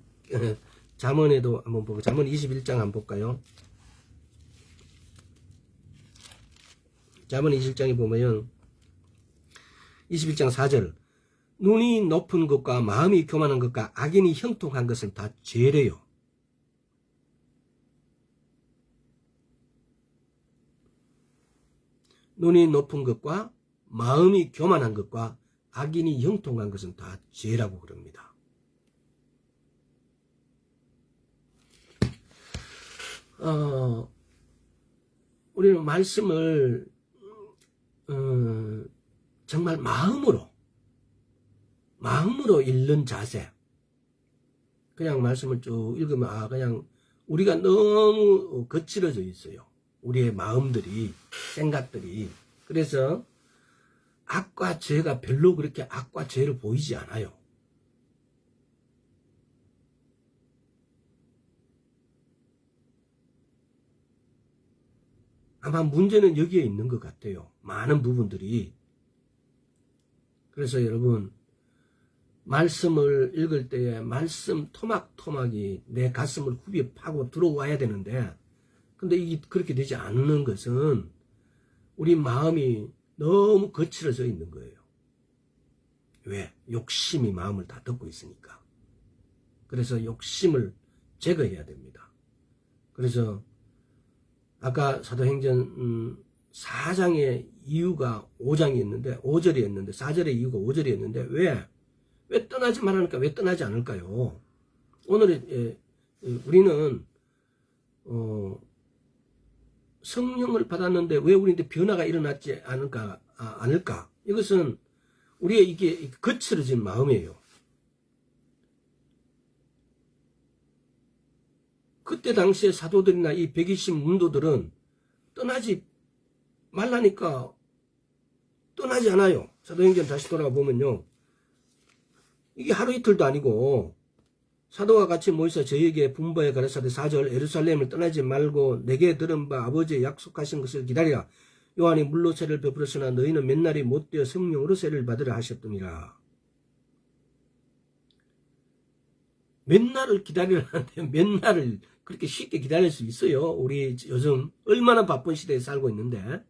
잠언에도 한번 보고 잠언 21장 한번 볼까요? 잠언 21장에 보면 21장 4절 눈이 높은 것과 마음이 교만한 것과 악인이 형통한 것은 다 죄래요. 눈이 높은 것과 마음이 교만한 것과 악인이 형통한 것은 다 죄라고 그럽니다. 우리는 말씀을 정말 마음으로 읽는 자세. 그냥 말씀을 쭉 읽으면 그냥 우리가 너무 거칠어져 있어요. 우리의 마음들이, 생각들이. 그래서 악과 죄가 별로 그렇게 악과 죄로 보이지 않아요. 아마 문제는 여기에 있는 것 같아요. 많은 부분들이. 그래서 여러분, 말씀을 읽을 때에 말씀 토막토막이 내 가슴을 후비에 파고 들어와야 되는데, 근데 이게 그렇게 되지 않는 것은 우리 마음이 너무 거칠어져 있는 거예요. 왜? 욕심이 마음을 다 덮고 있으니까. 그래서 욕심을 제거해야 됩니다. 그래서 아까 사도행전 4장의 이유가 5장이었는데 5절이었는데 4절의 이유가 5절이었는데 왜 떠나지 말라니까 왜 떠나지 않을까요? 오늘 우리는 성령을 받았는데 왜 우리한테 변화가 일어나지 않을까? 이것은 우리의 이게 거칠어진 마음이에요. 그때 당시에 사도들이나 이 120 문도들은 떠나지 말라니까 떠나지 않아요. 사도행전 다시 돌아가 보면요. 이게 하루 이틀도 아니고 사도와 같이 모여서 저에게 분부에 가르치되 4절 예루살렘을 떠나지 말고 내게 들은 바 아버지의 약속하신 것을 기다리라. 요한이 물로 세를 베풀었으나 너희는 맨날이 못되어 성령으로 세를 받으라 하셨더니라. 맨날을 기다리라는데 맨날을 그렇게 쉽게 기다릴 수 있어요? 우리 요즘 얼마나 바쁜 시대에 살고 있는데.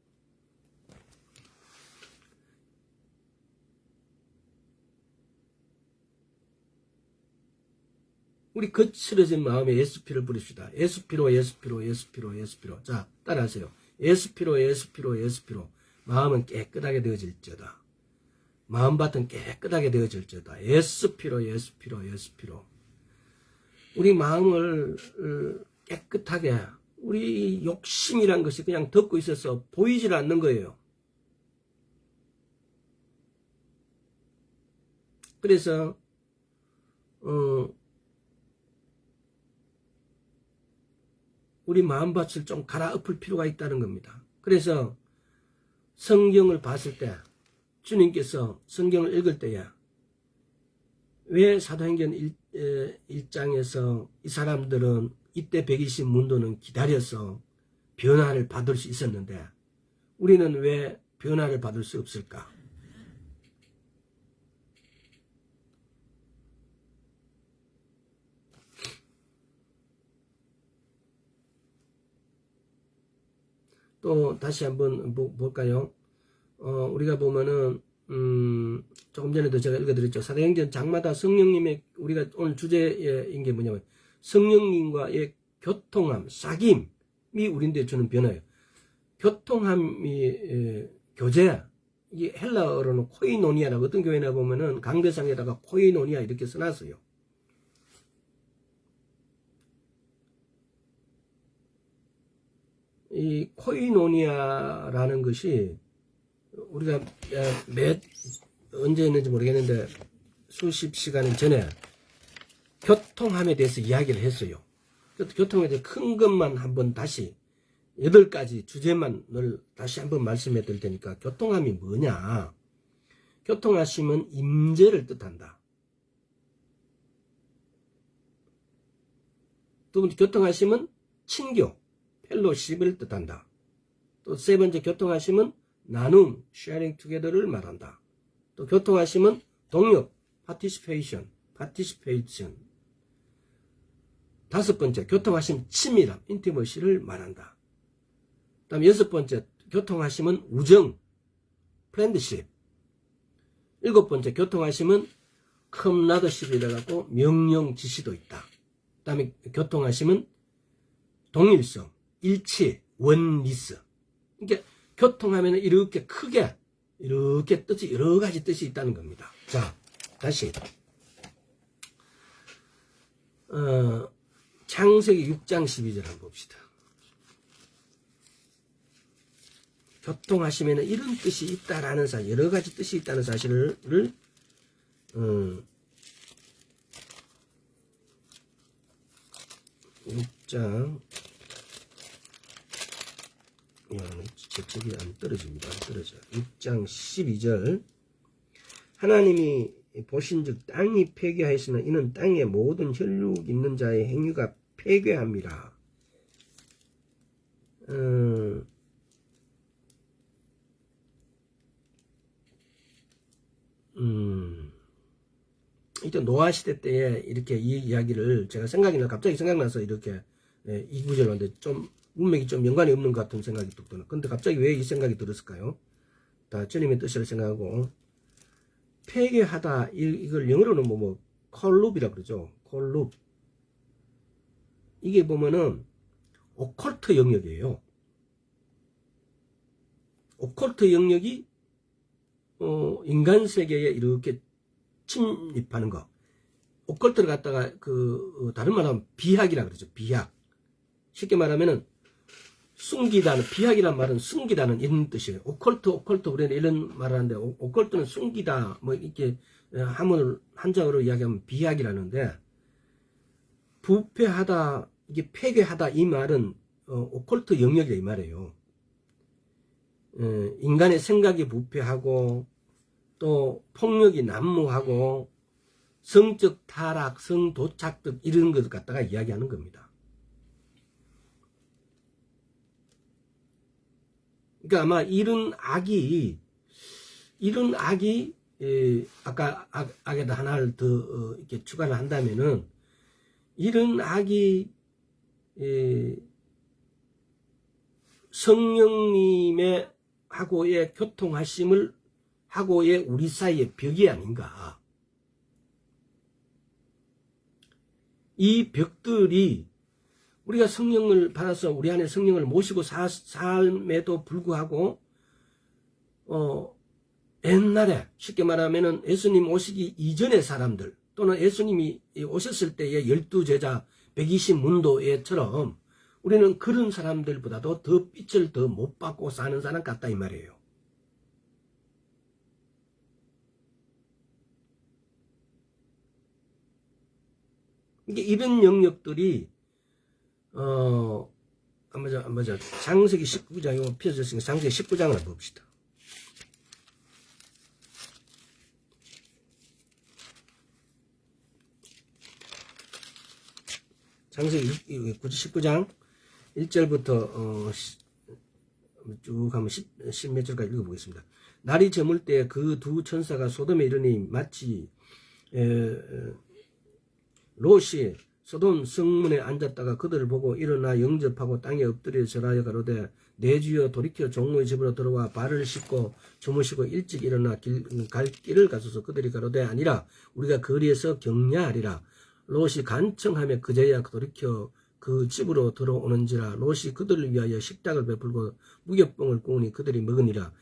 우리 거칠어진 마음에 예수피를 부릅시다. 예수피로 예수피로 예수피로 예수피로. 자, 따라하세요. 예수피로 예수피로 예수피로. 마음은 깨끗하게 되어질지어다. 마음밭은 깨끗하게 되어질지어다. 예수피로 예수피로 예수피로. 우리 마음을 깨끗하게, 우리 욕심이란 것이 그냥 덮고 있어서 보이질 않는 거예요. 그래서 우리 마음밭을 좀 갈아엎을 필요가 있다는 겁니다. 그래서 성경을 봤을 때, 주님께서 성경을 읽을 때에 왜 사도행전 1장에서 이 사람들은 이때 120 문도는 기다려서 변화를 받을 수 있었는데 우리는 왜 변화를 받을 수 없을까? 또 다시 한번 볼까요? 우리가 보면은 조금 전에도 제가 읽어드렸죠. 사도행전 장마다 성령님의, 우리가 오늘 주제인 게 뭐냐면 성령님과의 교통함, 사귐이 우리한테 주는 변화예요. 교통함이 교제, 이게 헬라어로는 코이노니아라고, 어떤 교회나 보면은 강대상에다가 코이노니아 이렇게 써놨어요. 이 코이노니아라는 것이 우리가 언제 했는지 모르겠는데 수십 시간 전에 교통함에 대해서 이야기를 했어요. 교통에 대해서 큰 것만 한번 다시 8가지 주제만 다시 한번 말씀해 드릴 테니까, 교통함이 뭐냐? 교통하심은 임재를 뜻한다. 두 번째 교통하심은 친교, 펠로십을 뜻한다. 또 세 번째 교통하심은 나눔, sharing together를 말한다. 또 교통하심은 동력, participation. 다섯 번째 교통하심 친밀함, intimacy를 말한다. 다음 여섯 번째 교통하심은 우정, friendship. 일곱 번째 교통하심은 컴라더십이라 갖고 명령 지시도 있다. 다음에 교통하심은 동일성, 일치, 원리스. 그러니까 교통하면 이렇게 크게 이렇게 뜻이 여러 가지 뜻이 있다는 겁니다. 자, 다시 창세기 6장 12절 한번 봅시다. 교통하시면 이런 뜻이 있다라는 사실, 여러 가지 뜻이 있다는 사실을 6장 책이 안 떨어집니다. 안 떨어져. 6장 12절 하나님이 보신즉 땅이 폐괴하였으나 이는 땅의 모든 혈육 있는 자의 행위가 폐괴함이라. 일단 노아 시대 때에 이렇게 이 이야기를 제가 갑자기 생각나서 이렇게 이 구절을 하는데 좀 문맥이 좀 연관이 없는 것 같은 생각이 뚝 드는. 근데 갑자기 왜 이 생각이 들었을까요? 다 주님의 뜻이라 생각하고 폐괴하다 이걸 영어로는 콜룹이라고 그러죠. 콜룹. 이게 보면은 오컬트 영역이에요. 오컬트 영역이 인간 세계에 이렇게 침입하는 거. 오컬트를 갖다가 다른 말하면 비학이라 그러죠. 비학. 쉽게 말하면은 숨기다는, 비학이란 말은 숨기다는 이런 뜻이에요. 오컬트 우리는 이런 말을 하는데 오컬트는 숨기다 이렇게 한자어로 이야기하면 비학이라는데, 부패하다, 이게 폐괴하다 이 말은 오컬트 영역이다 이 말이에요. 인간의 생각이 부패하고 또 폭력이 난무하고 성적 타락, 성도착 등 이런 것을 갖다가 이야기하는 겁니다. 그러니까 아마 이런 악이 아까 악에다 하나를 더 이렇게 추가를 한다면은 이런 악이 성령님의 하고의 교통하심을 하고의 우리 사이의 벽이 아닌가. 이 벽들이 우리가 성령을 받아서 우리 안에 성령을 모시고 삶에도 불구하고 옛날에 쉽게 말하면은 예수님 오시기 이전의 사람들 또는 예수님이 오셨을 때의 12제자 120문도에처럼 우리는 그런 사람들보다도 더 빛을 더 못 받고 사는 사람 같다 이 말이에요. 이게 이런 영역들이 창세기 19장 이거 펴졌으니까 창세기 19장을 한번 봅시다. 창세기 19장 1절부터 쭉 하면 10몇 절까지 읽어보겠습니다. 날이 저물 때 그 두 천사가 소돔에 이르니 마치 롯이 소돔 성문에 앉았다가 그들을 보고 일어나 영접하고 땅에 엎드려 절하여 가로되 내 주여 돌이켜 종로의 집으로 들어와 발을 씻고 주무시고 일찍 일어나 갈 길을 가소서. 그들이 가로되 아니라 우리가 거리에서 격려하리라. 롯이 간청하며 그제야 돌이켜 그 집으로 들어오는지라. 롯이 그들을 위하여 식탁을 베풀고 무교병을 구우니 그들이 먹으니라.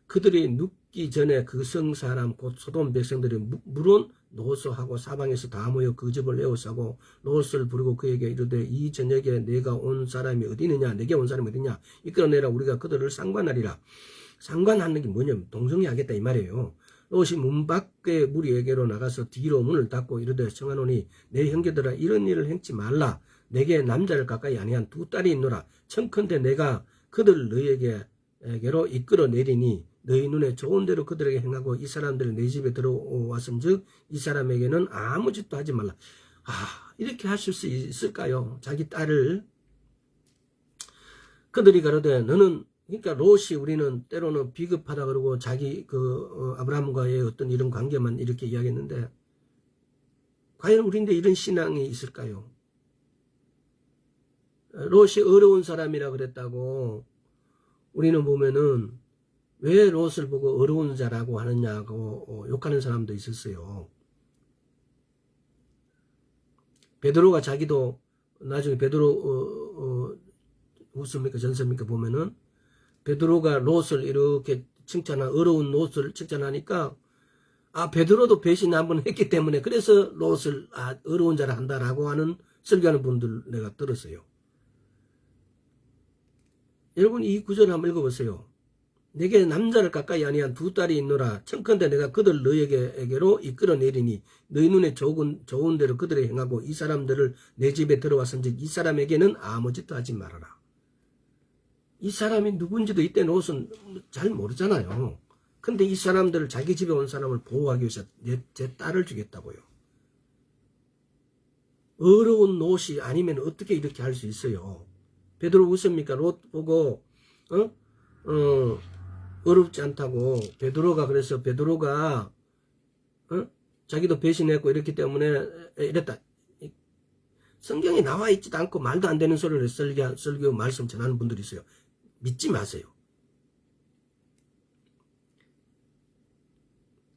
그들이 눕기 전에 그 성사람 곧 소돔 백성들이 물은 노소하고 사방에서 다 모여 그 집을 에워싸고 롯을 부르고 그에게 이르되 이 저녁에 내가 온 사람이 어디 있느냐, 내게 온 사람이 어디냐, 이끌어내라. 우리가 그들을 상관하리라. 상관하는 게 뭐냐면 동정하겠다 이 말이에요. 롯이 문 밖에 무리에게로 나가서 뒤로 문을 닫고 이르되 청하노니 내 형제들아 이런 일을 행치 말라. 내게 남자를 가까이 아니한 두 딸이 있노라. 청컨대 내가 그들 너희에게로 이끌어내리니 너희 눈에 좋은 대로 그들에게 행하고 이 사람들이 내 집에 들어왔은즉 이 사람에게는 아무 짓도 하지 말라. 이렇게 하실 수 있을까요? 자기 딸을. 그들이 가로되 너는, 그러니까 롯이 우리는 때로는 비겁하다 그러고 자기 아브라함과의 어떤 이런 관계만 이렇게 이야기했는데, 과연 우리인데 이런 신앙이 있을까요? 롯이 어려운 사람이라 그랬다고 우리는 보면은 왜 롯을 보고 어려운 자라고 하느냐고 욕하는 사람도 있었어요. 베드로가 자기도 나중에 베드로 후서입니까 전서입니까 보면은 베드로가 롯을 이렇게 어려운 롯을 칭찬하니까 베드로도 배신 한번 했기 때문에 그래서 롯을 어려운 자라 한다라고 하는 설교하는 분들 내가 들었어요. 여러분 이 구절 한번 읽어보세요. 내게 남자를 가까이 아니한 두 딸이 있노라. 청컨대 내가 그들 너에게로 이끌어내리니 너희 눈에 좋은 대로 그들을 행하고 이 사람들을 내 집에 들어왔은즉 이 사람에게는 아무 짓도 하지 말아라. 이 사람이 누군지도 이때 롯은 잘 모르잖아요. 근데 이 사람들을 자기 집에 온 사람을 보호하기 위해서 제 딸을 주겠다고요. 어려운 롯이 아니면 어떻게 이렇게 할 수 있어요? 베드로 웃습니까? 롯 보고 어렵지 않다고. 그래서 베드로가 자기도 배신했고 이렇기 때문에 이랬다. 성경에 나와 있지도 않고 말도 안 되는 소리를 설교 말씀 전하는 분들이 있어요. 믿지 마세요.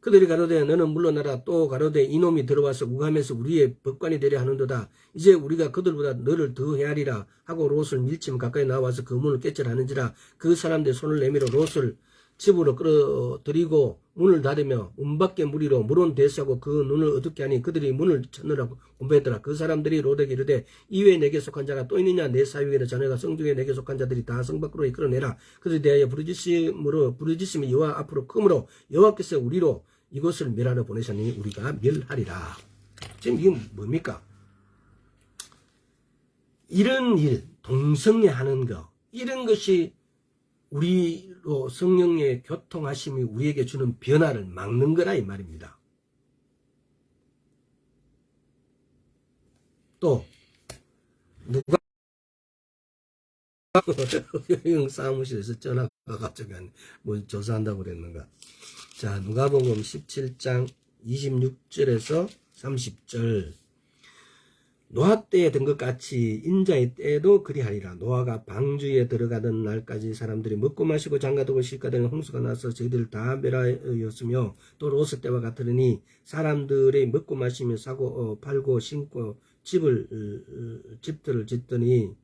그들이 가로되 너는 물러나라. 또 가로되 이놈이 들어와서 우감해서 우리의 법관이 되려 하는도다. 이제 우리가 그들보다 너를 더 헤아리라 하고 롯을 밀치면 가까이 나와서 그 문을 깨철하는지라. 그 사람들이 손을 내밀어 롯을 집으로 끌어들이고 문을 닫으며 문 밖에 무리로 물은 대수하고 그 눈을 어둡게 하니 그들이 문을 찾느라고 공부했더라. 그 사람들이 롯에게 이르되 이외에 내게 속한 자가 또 있느냐. 내 사위에는 자네가 성중에 내게 속한 자들이 다 성 밖으로 이끌어내라. 그들에 대하여 부르짖음이 여호와 앞으로 크므로 여호와께서 우리로 이것을 멸하러 보내셨으니 우리가 멸하리라. 지금 이게 뭡니까? 이런 일, 동성애 하는 거, 이런 것이 우리로 성령의 교통하심이 우리에게 주는 변화를 막는 거라 이 말입니다. 또 누가 사무실에서 전화가 갑자기 뭐 조사한다고 그랬는가. 자, 누가복음 17장 26절에서 30절. 노아 때에 된 것 같이 인자의 때에도 그리하리라. 노아가 방주에 들어가던 날까지 사람들이 먹고 마시고 장가들고 실가되는 홍수가 나서 저희들 다 멸하였으며 또 롯의 때와 같으니 사람들이 먹고 마시며 사고 팔고 심고 집을 짓더니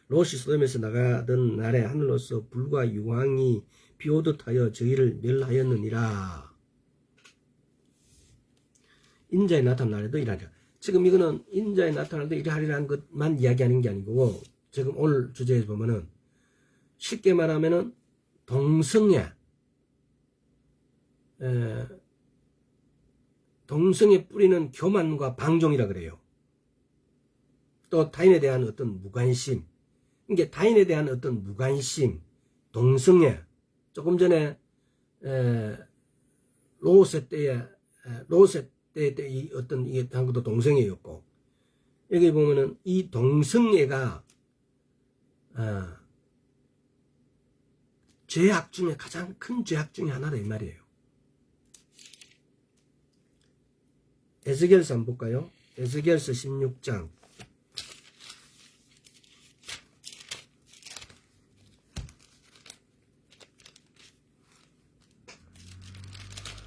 롯이 소돔에서 나가던 날에 하늘로서 불과 유황이 비오듯 하여 저희를 멸하였느니라. 인자에 나타난 날에도 이러하리라. 지금 이거는 인자에 나타날 때 이러하리라는 것만 이야기하는 게 아니고 지금 오늘 주제에 보면은 쉽게 말하면은 동성애 뿌리는 교만과 방종이라 그래요. 또 타인에 대한 어떤 무관심, 이게 타인에 대한 어떤 무관심, 동성애. 조금 전에 롯의 때에 이 어떤 이게 한국도 동성애였고, 여기 보면은 이 동성애가 죄악 중에 가장 큰 죄악 중에 하나다 이 말이에요. 에스겔서 한번 볼까요? 에스겔서 16장.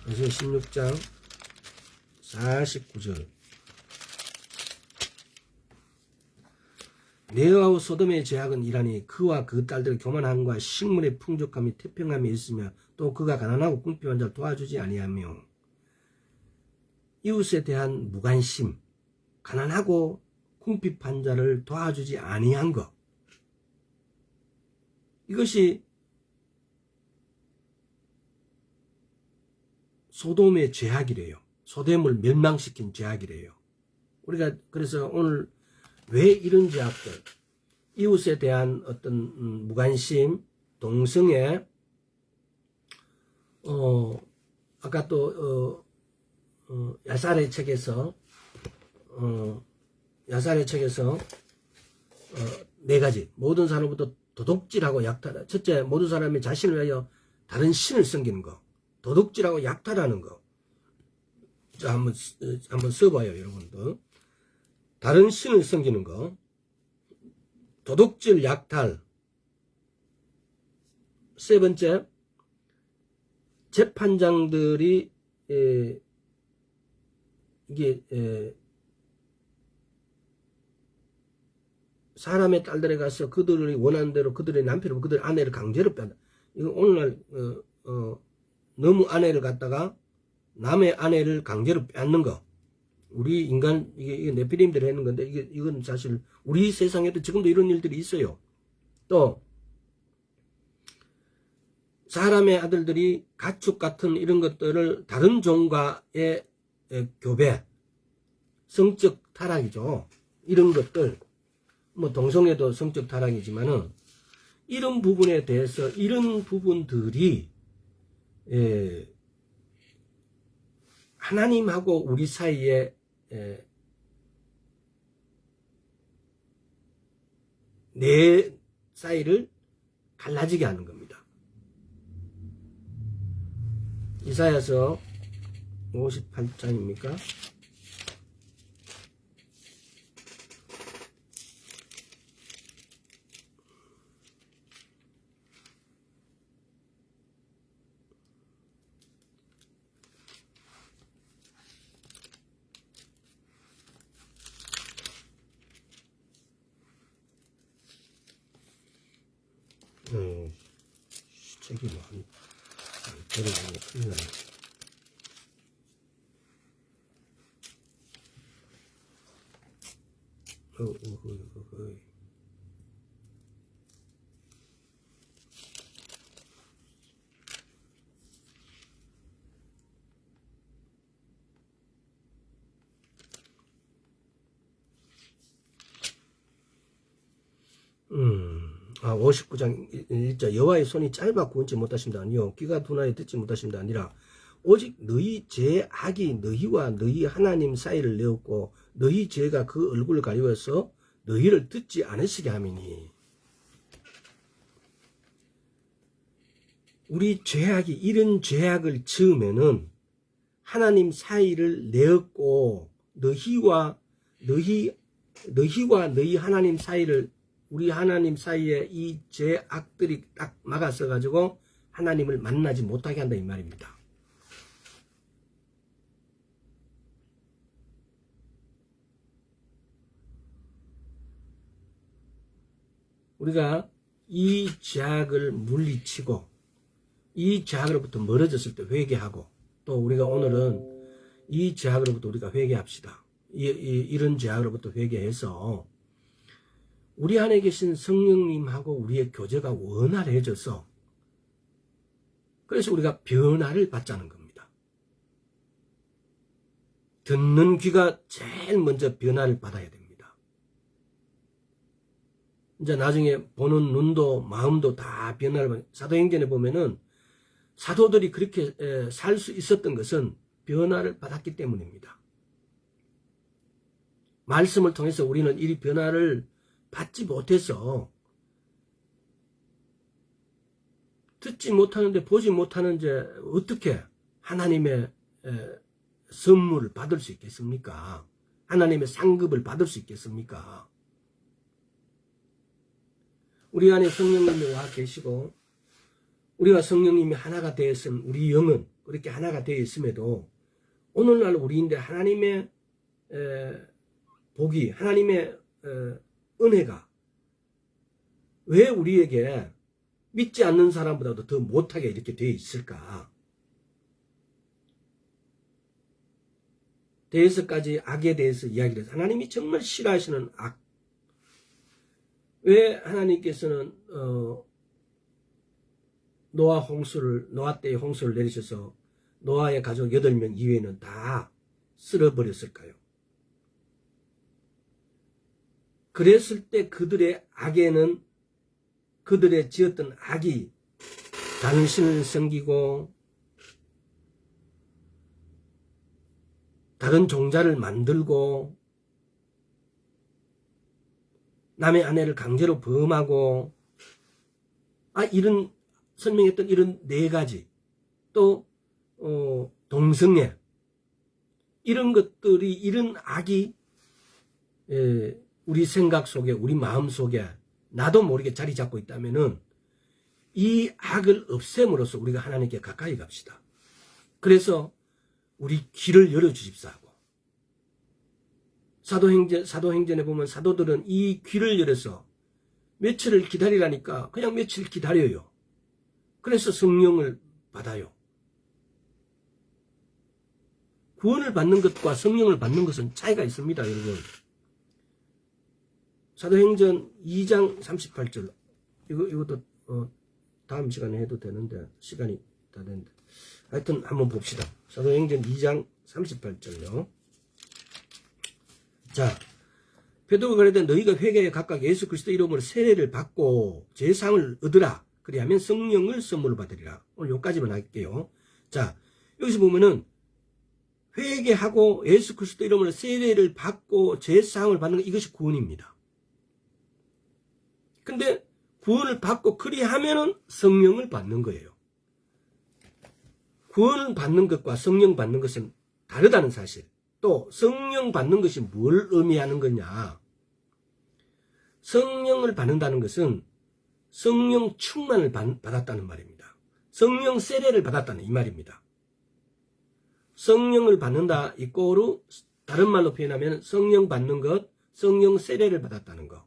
에스겔 16장 49절. 네아와 소돔의 죄악은 이라니 그와 그 딸들의 교만함과 식물의 풍족함이 태평함이 있으며 또 그가 가난하고 궁핍한 자를 도와주지 아니하며. 이웃에 대한 무관심, 가난하고 궁핍한 자를 도와주지 아니한 것, 이것이 소돔의 죄악이래요. 소돔을 멸망시킨 죄악이래요. 우리가 그래서 오늘 왜 이런 죄악들, 이웃에 대한 어떤 무관심, 동성애, 아까 또 야살의 책에서 야살의 책에서 네 가지 모든 사람부터 도둑질하고 약탈. 첫째, 모든 사람이 자신을 위하여 다른 신을 섬기는 거. 도둑질하고 약탈하는 거. 자, 한번 써봐요, 여러분들. 다른 신을 섬기는 거. 도둑질, 약탈. 세 번째, 재판장들이 사람의 딸들에 가서 그들이 원하는 대로 그들의 남편을, 그들의 아내를 강제로 뺀다. 이거 오늘날 너무 아내를 갖다가 남의 아내를 강제로 뺏는 거. 우리 인간 이게 네피림들이 하는 건데 이건 사실 우리 세상에도 지금도 이런 일들이 있어요. 또 사람의 아들들이 가축 같은 이런 것들을 다른 종과의 교배, 성적 타락이죠. 이런 것들, 뭐 동성애도 성적 타락이지만은 이런 부분에 대해서 이런 부분들이 하나님하고 우리 사이에 내 사이를 갈라지게 하는 겁니다. 이사야서 58장입니까? 책이 많이 들어가면 큰일 나네. 아, 59장 1절 여호와의 손이 짧았고 은지 못하심도 아니요 귀가 둔하여 듣지 못하심도 아니라 오직 너희 죄악이 너희와 너희 하나님 사이를 내었고 너희 죄가 그 얼굴을 가리워서 너희를 듣지 않으시게 함이니. 우리 죄악이 이런 죄악을 지으면은 하나님 사이를 내었고 너희와 너희 하나님 사이를 우리 하나님 사이에 이 죄악들이 딱 막아서 가지고 하나님을 만나지 못하게 한다 이 말입니다. 우리가 이 죄악을 물리치고 이 죄악으로부터 멀어졌을 때 회개하고 또 우리가 오늘은 이 죄악으로부터 우리가 회개합시다. 이런 죄악으로부터 회개해서 우리 안에 계신 성령님하고 우리의 교제가 원활해져서 그래서 우리가 변화를 받자는 겁니다. 듣는 귀가 제일 먼저 변화를 받아야 됩니다. 이제 나중에 보는 눈도 마음도 다 변화를 받아요. 사도행전에 보면은 사도들이 그렇게 살 수 있었던 것은 변화를 받았기 때문입니다. 말씀을 통해서 우리는 이 변화를 받지 못해서 듣지 못하는데 보지 못하는데 어떻게 하나님의 선물을 받을 수 있겠습니까? 하나님의 상급을 받을 수 있겠습니까? 우리 안에 성령님이 와 계시고 우리와 성령님이 하나가 되어 있은 우리 영은 그렇게 하나가 되어 있음에도 오늘날 우리인데 하나님의 복이 하나님의 은혜가 왜 우리에게 믿지 않는 사람보다도 더 못하게 이렇게 되어 있을까? 대해서까지 악에 대해서 이야기를 해서 하나님이 정말 싫어하시는 악. 왜 하나님께서는 노아 때의 홍수를 내리셔서 노아의 가족 8명 이외에는 다 쓸어버렸을까요? 그랬을 때 그들의 악에는 그들의 지었던 악이 다른 신을 섬기고 다른 종자를 만들고 남의 아내를 강제로 범하고, 이런, 설명했던 이런 네 가지, 또, 동성애, 이런 것들이, 이런 악이, 우리 생각 속에, 우리 마음 속에, 나도 모르게 자리 잡고 있다면은, 이 악을 없앰으로써 우리가 하나님께 가까이 갑시다. 그래서, 우리 귀를 열어주십사 하고, 사도행전에 보면 사도들은 이 귀를 열어서 며칠을 기다리라니까 그냥 며칠 기다려요. 그래서 성령을 받아요. 구원을 받는 것과 성령을 받는 것은 차이가 있습니다, 여러분. 사도행전 2장 38절. 이것도 다음 시간에 해도 되는데 시간이 다 됐는데. 하여튼 한번 봅시다. 사도행전 2장 38절요. 자, 베드로가 그랬되 너희가 회개에 각각 예수 그리스도 이름으로 세례를 받고 제사함을 얻으라. 그리하면 성령을 선물로 받으리라. 오늘 여기까지만 할게요. 자, 여기서 보면은 회개하고 예수 그리스도 이름으로 세례를 받고 제사함을 받는 것, 이것이 구원입니다. 근데 구원을 받고 그리하면은 성령을 받는 거예요. 구원을 받는 것과 성령 받는 것은 다르다는 사실. 또 성령 받는 것이 뭘 의미하는 거냐. 성령을 받는다는 것은 성령 충만을 받았다는 말입니다. 성령 세례를 받았다는 이 말입니다. 성령을 받는다 이꼬르 다른 말로 표현하면 성령 받는 것, 성령 세례를 받았다는 것.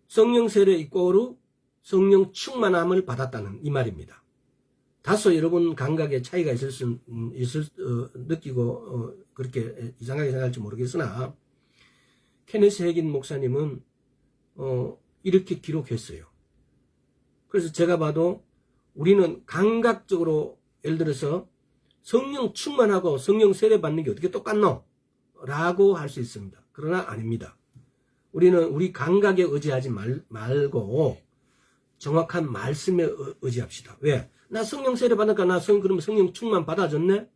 성령 세례 이꼬르 성령 충만함을 받았다는 이 말입니다. 다소 여러분 감각에 차이가 느끼고 그렇게 이상하게 생각할지 모르겠으나 케네스 해긴 목사님은 이렇게 기록했어요. 그래서 제가 봐도 우리는 감각적으로 예를 들어서 성령 충만하고 성령 세례 받는 게 어떻게 똑같노? 라고 할 수 있습니다. 그러나 아닙니다. 우리는 우리 감각에 의지하지 말고 정확한 말씀에 의지합시다. 왜? 나 성령 세례 받으니까 그러면 성령 충만 받아졌네?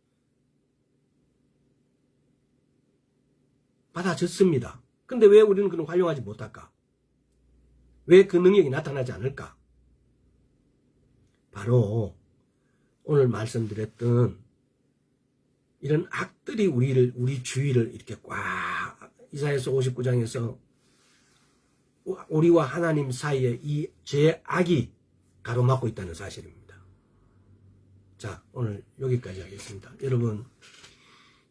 받아졌습니다. 근데 왜 우리는 그런 활용하지 못할까? 왜 그 능력이 나타나지 않을까? 바로 오늘 말씀드렸던 이런 악들이 우리 주위를 이렇게 꽉, 이사야서 59장에서 우리와 하나님 사이에 이 죄악이 가로막고 있다는 사실입니다. 자, 오늘 여기까지 하겠습니다. 여러분,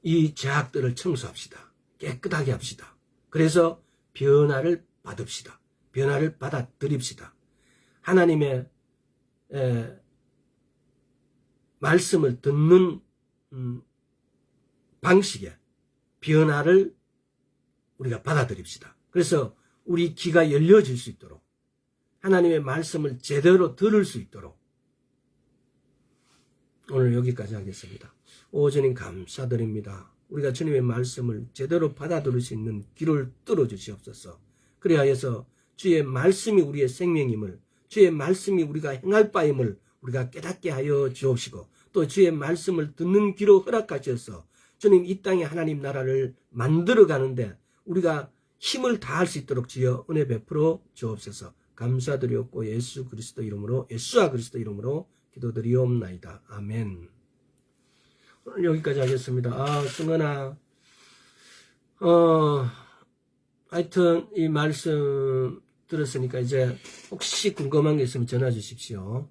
이 죄악들을 청소합시다. 깨끗하게 합시다. 그래서 변화를 받읍시다. 변화를 받아들입시다. 하나님의 말씀을 듣는 방식에 변화를 우리가 받아들입시다. 그래서 우리 귀가 열려질 수 있도록 하나님의 말씀을 제대로 들을 수 있도록 오늘 여기까지 하겠습니다. 주님 감사드립니다. 우리가 주님의 말씀을 제대로 받아들일 수 있는 귀를 뚫어주시옵소서. 그리하여서 주의 말씀이 우리의 생명임을, 주의 말씀이 우리가 행할 바임을 우리가 깨닫게 하여 주옵시고, 또 주의 말씀을 듣는 귀로 허락하셔서 주님 이 땅에 하나님 나라를 만들어가는데 우리가 힘을 다할 수 있도록 주여 은혜 베풀어 주옵소서. 감사드리옵고 예수와 그리스도 이름으로 기도드리옵나이다. 아멘. 오늘 여기까지 하겠습니다. 승은아, 하여튼 이 말씀 들었으니까 이제 혹시 궁금한 게 있으면 전화 주십시오.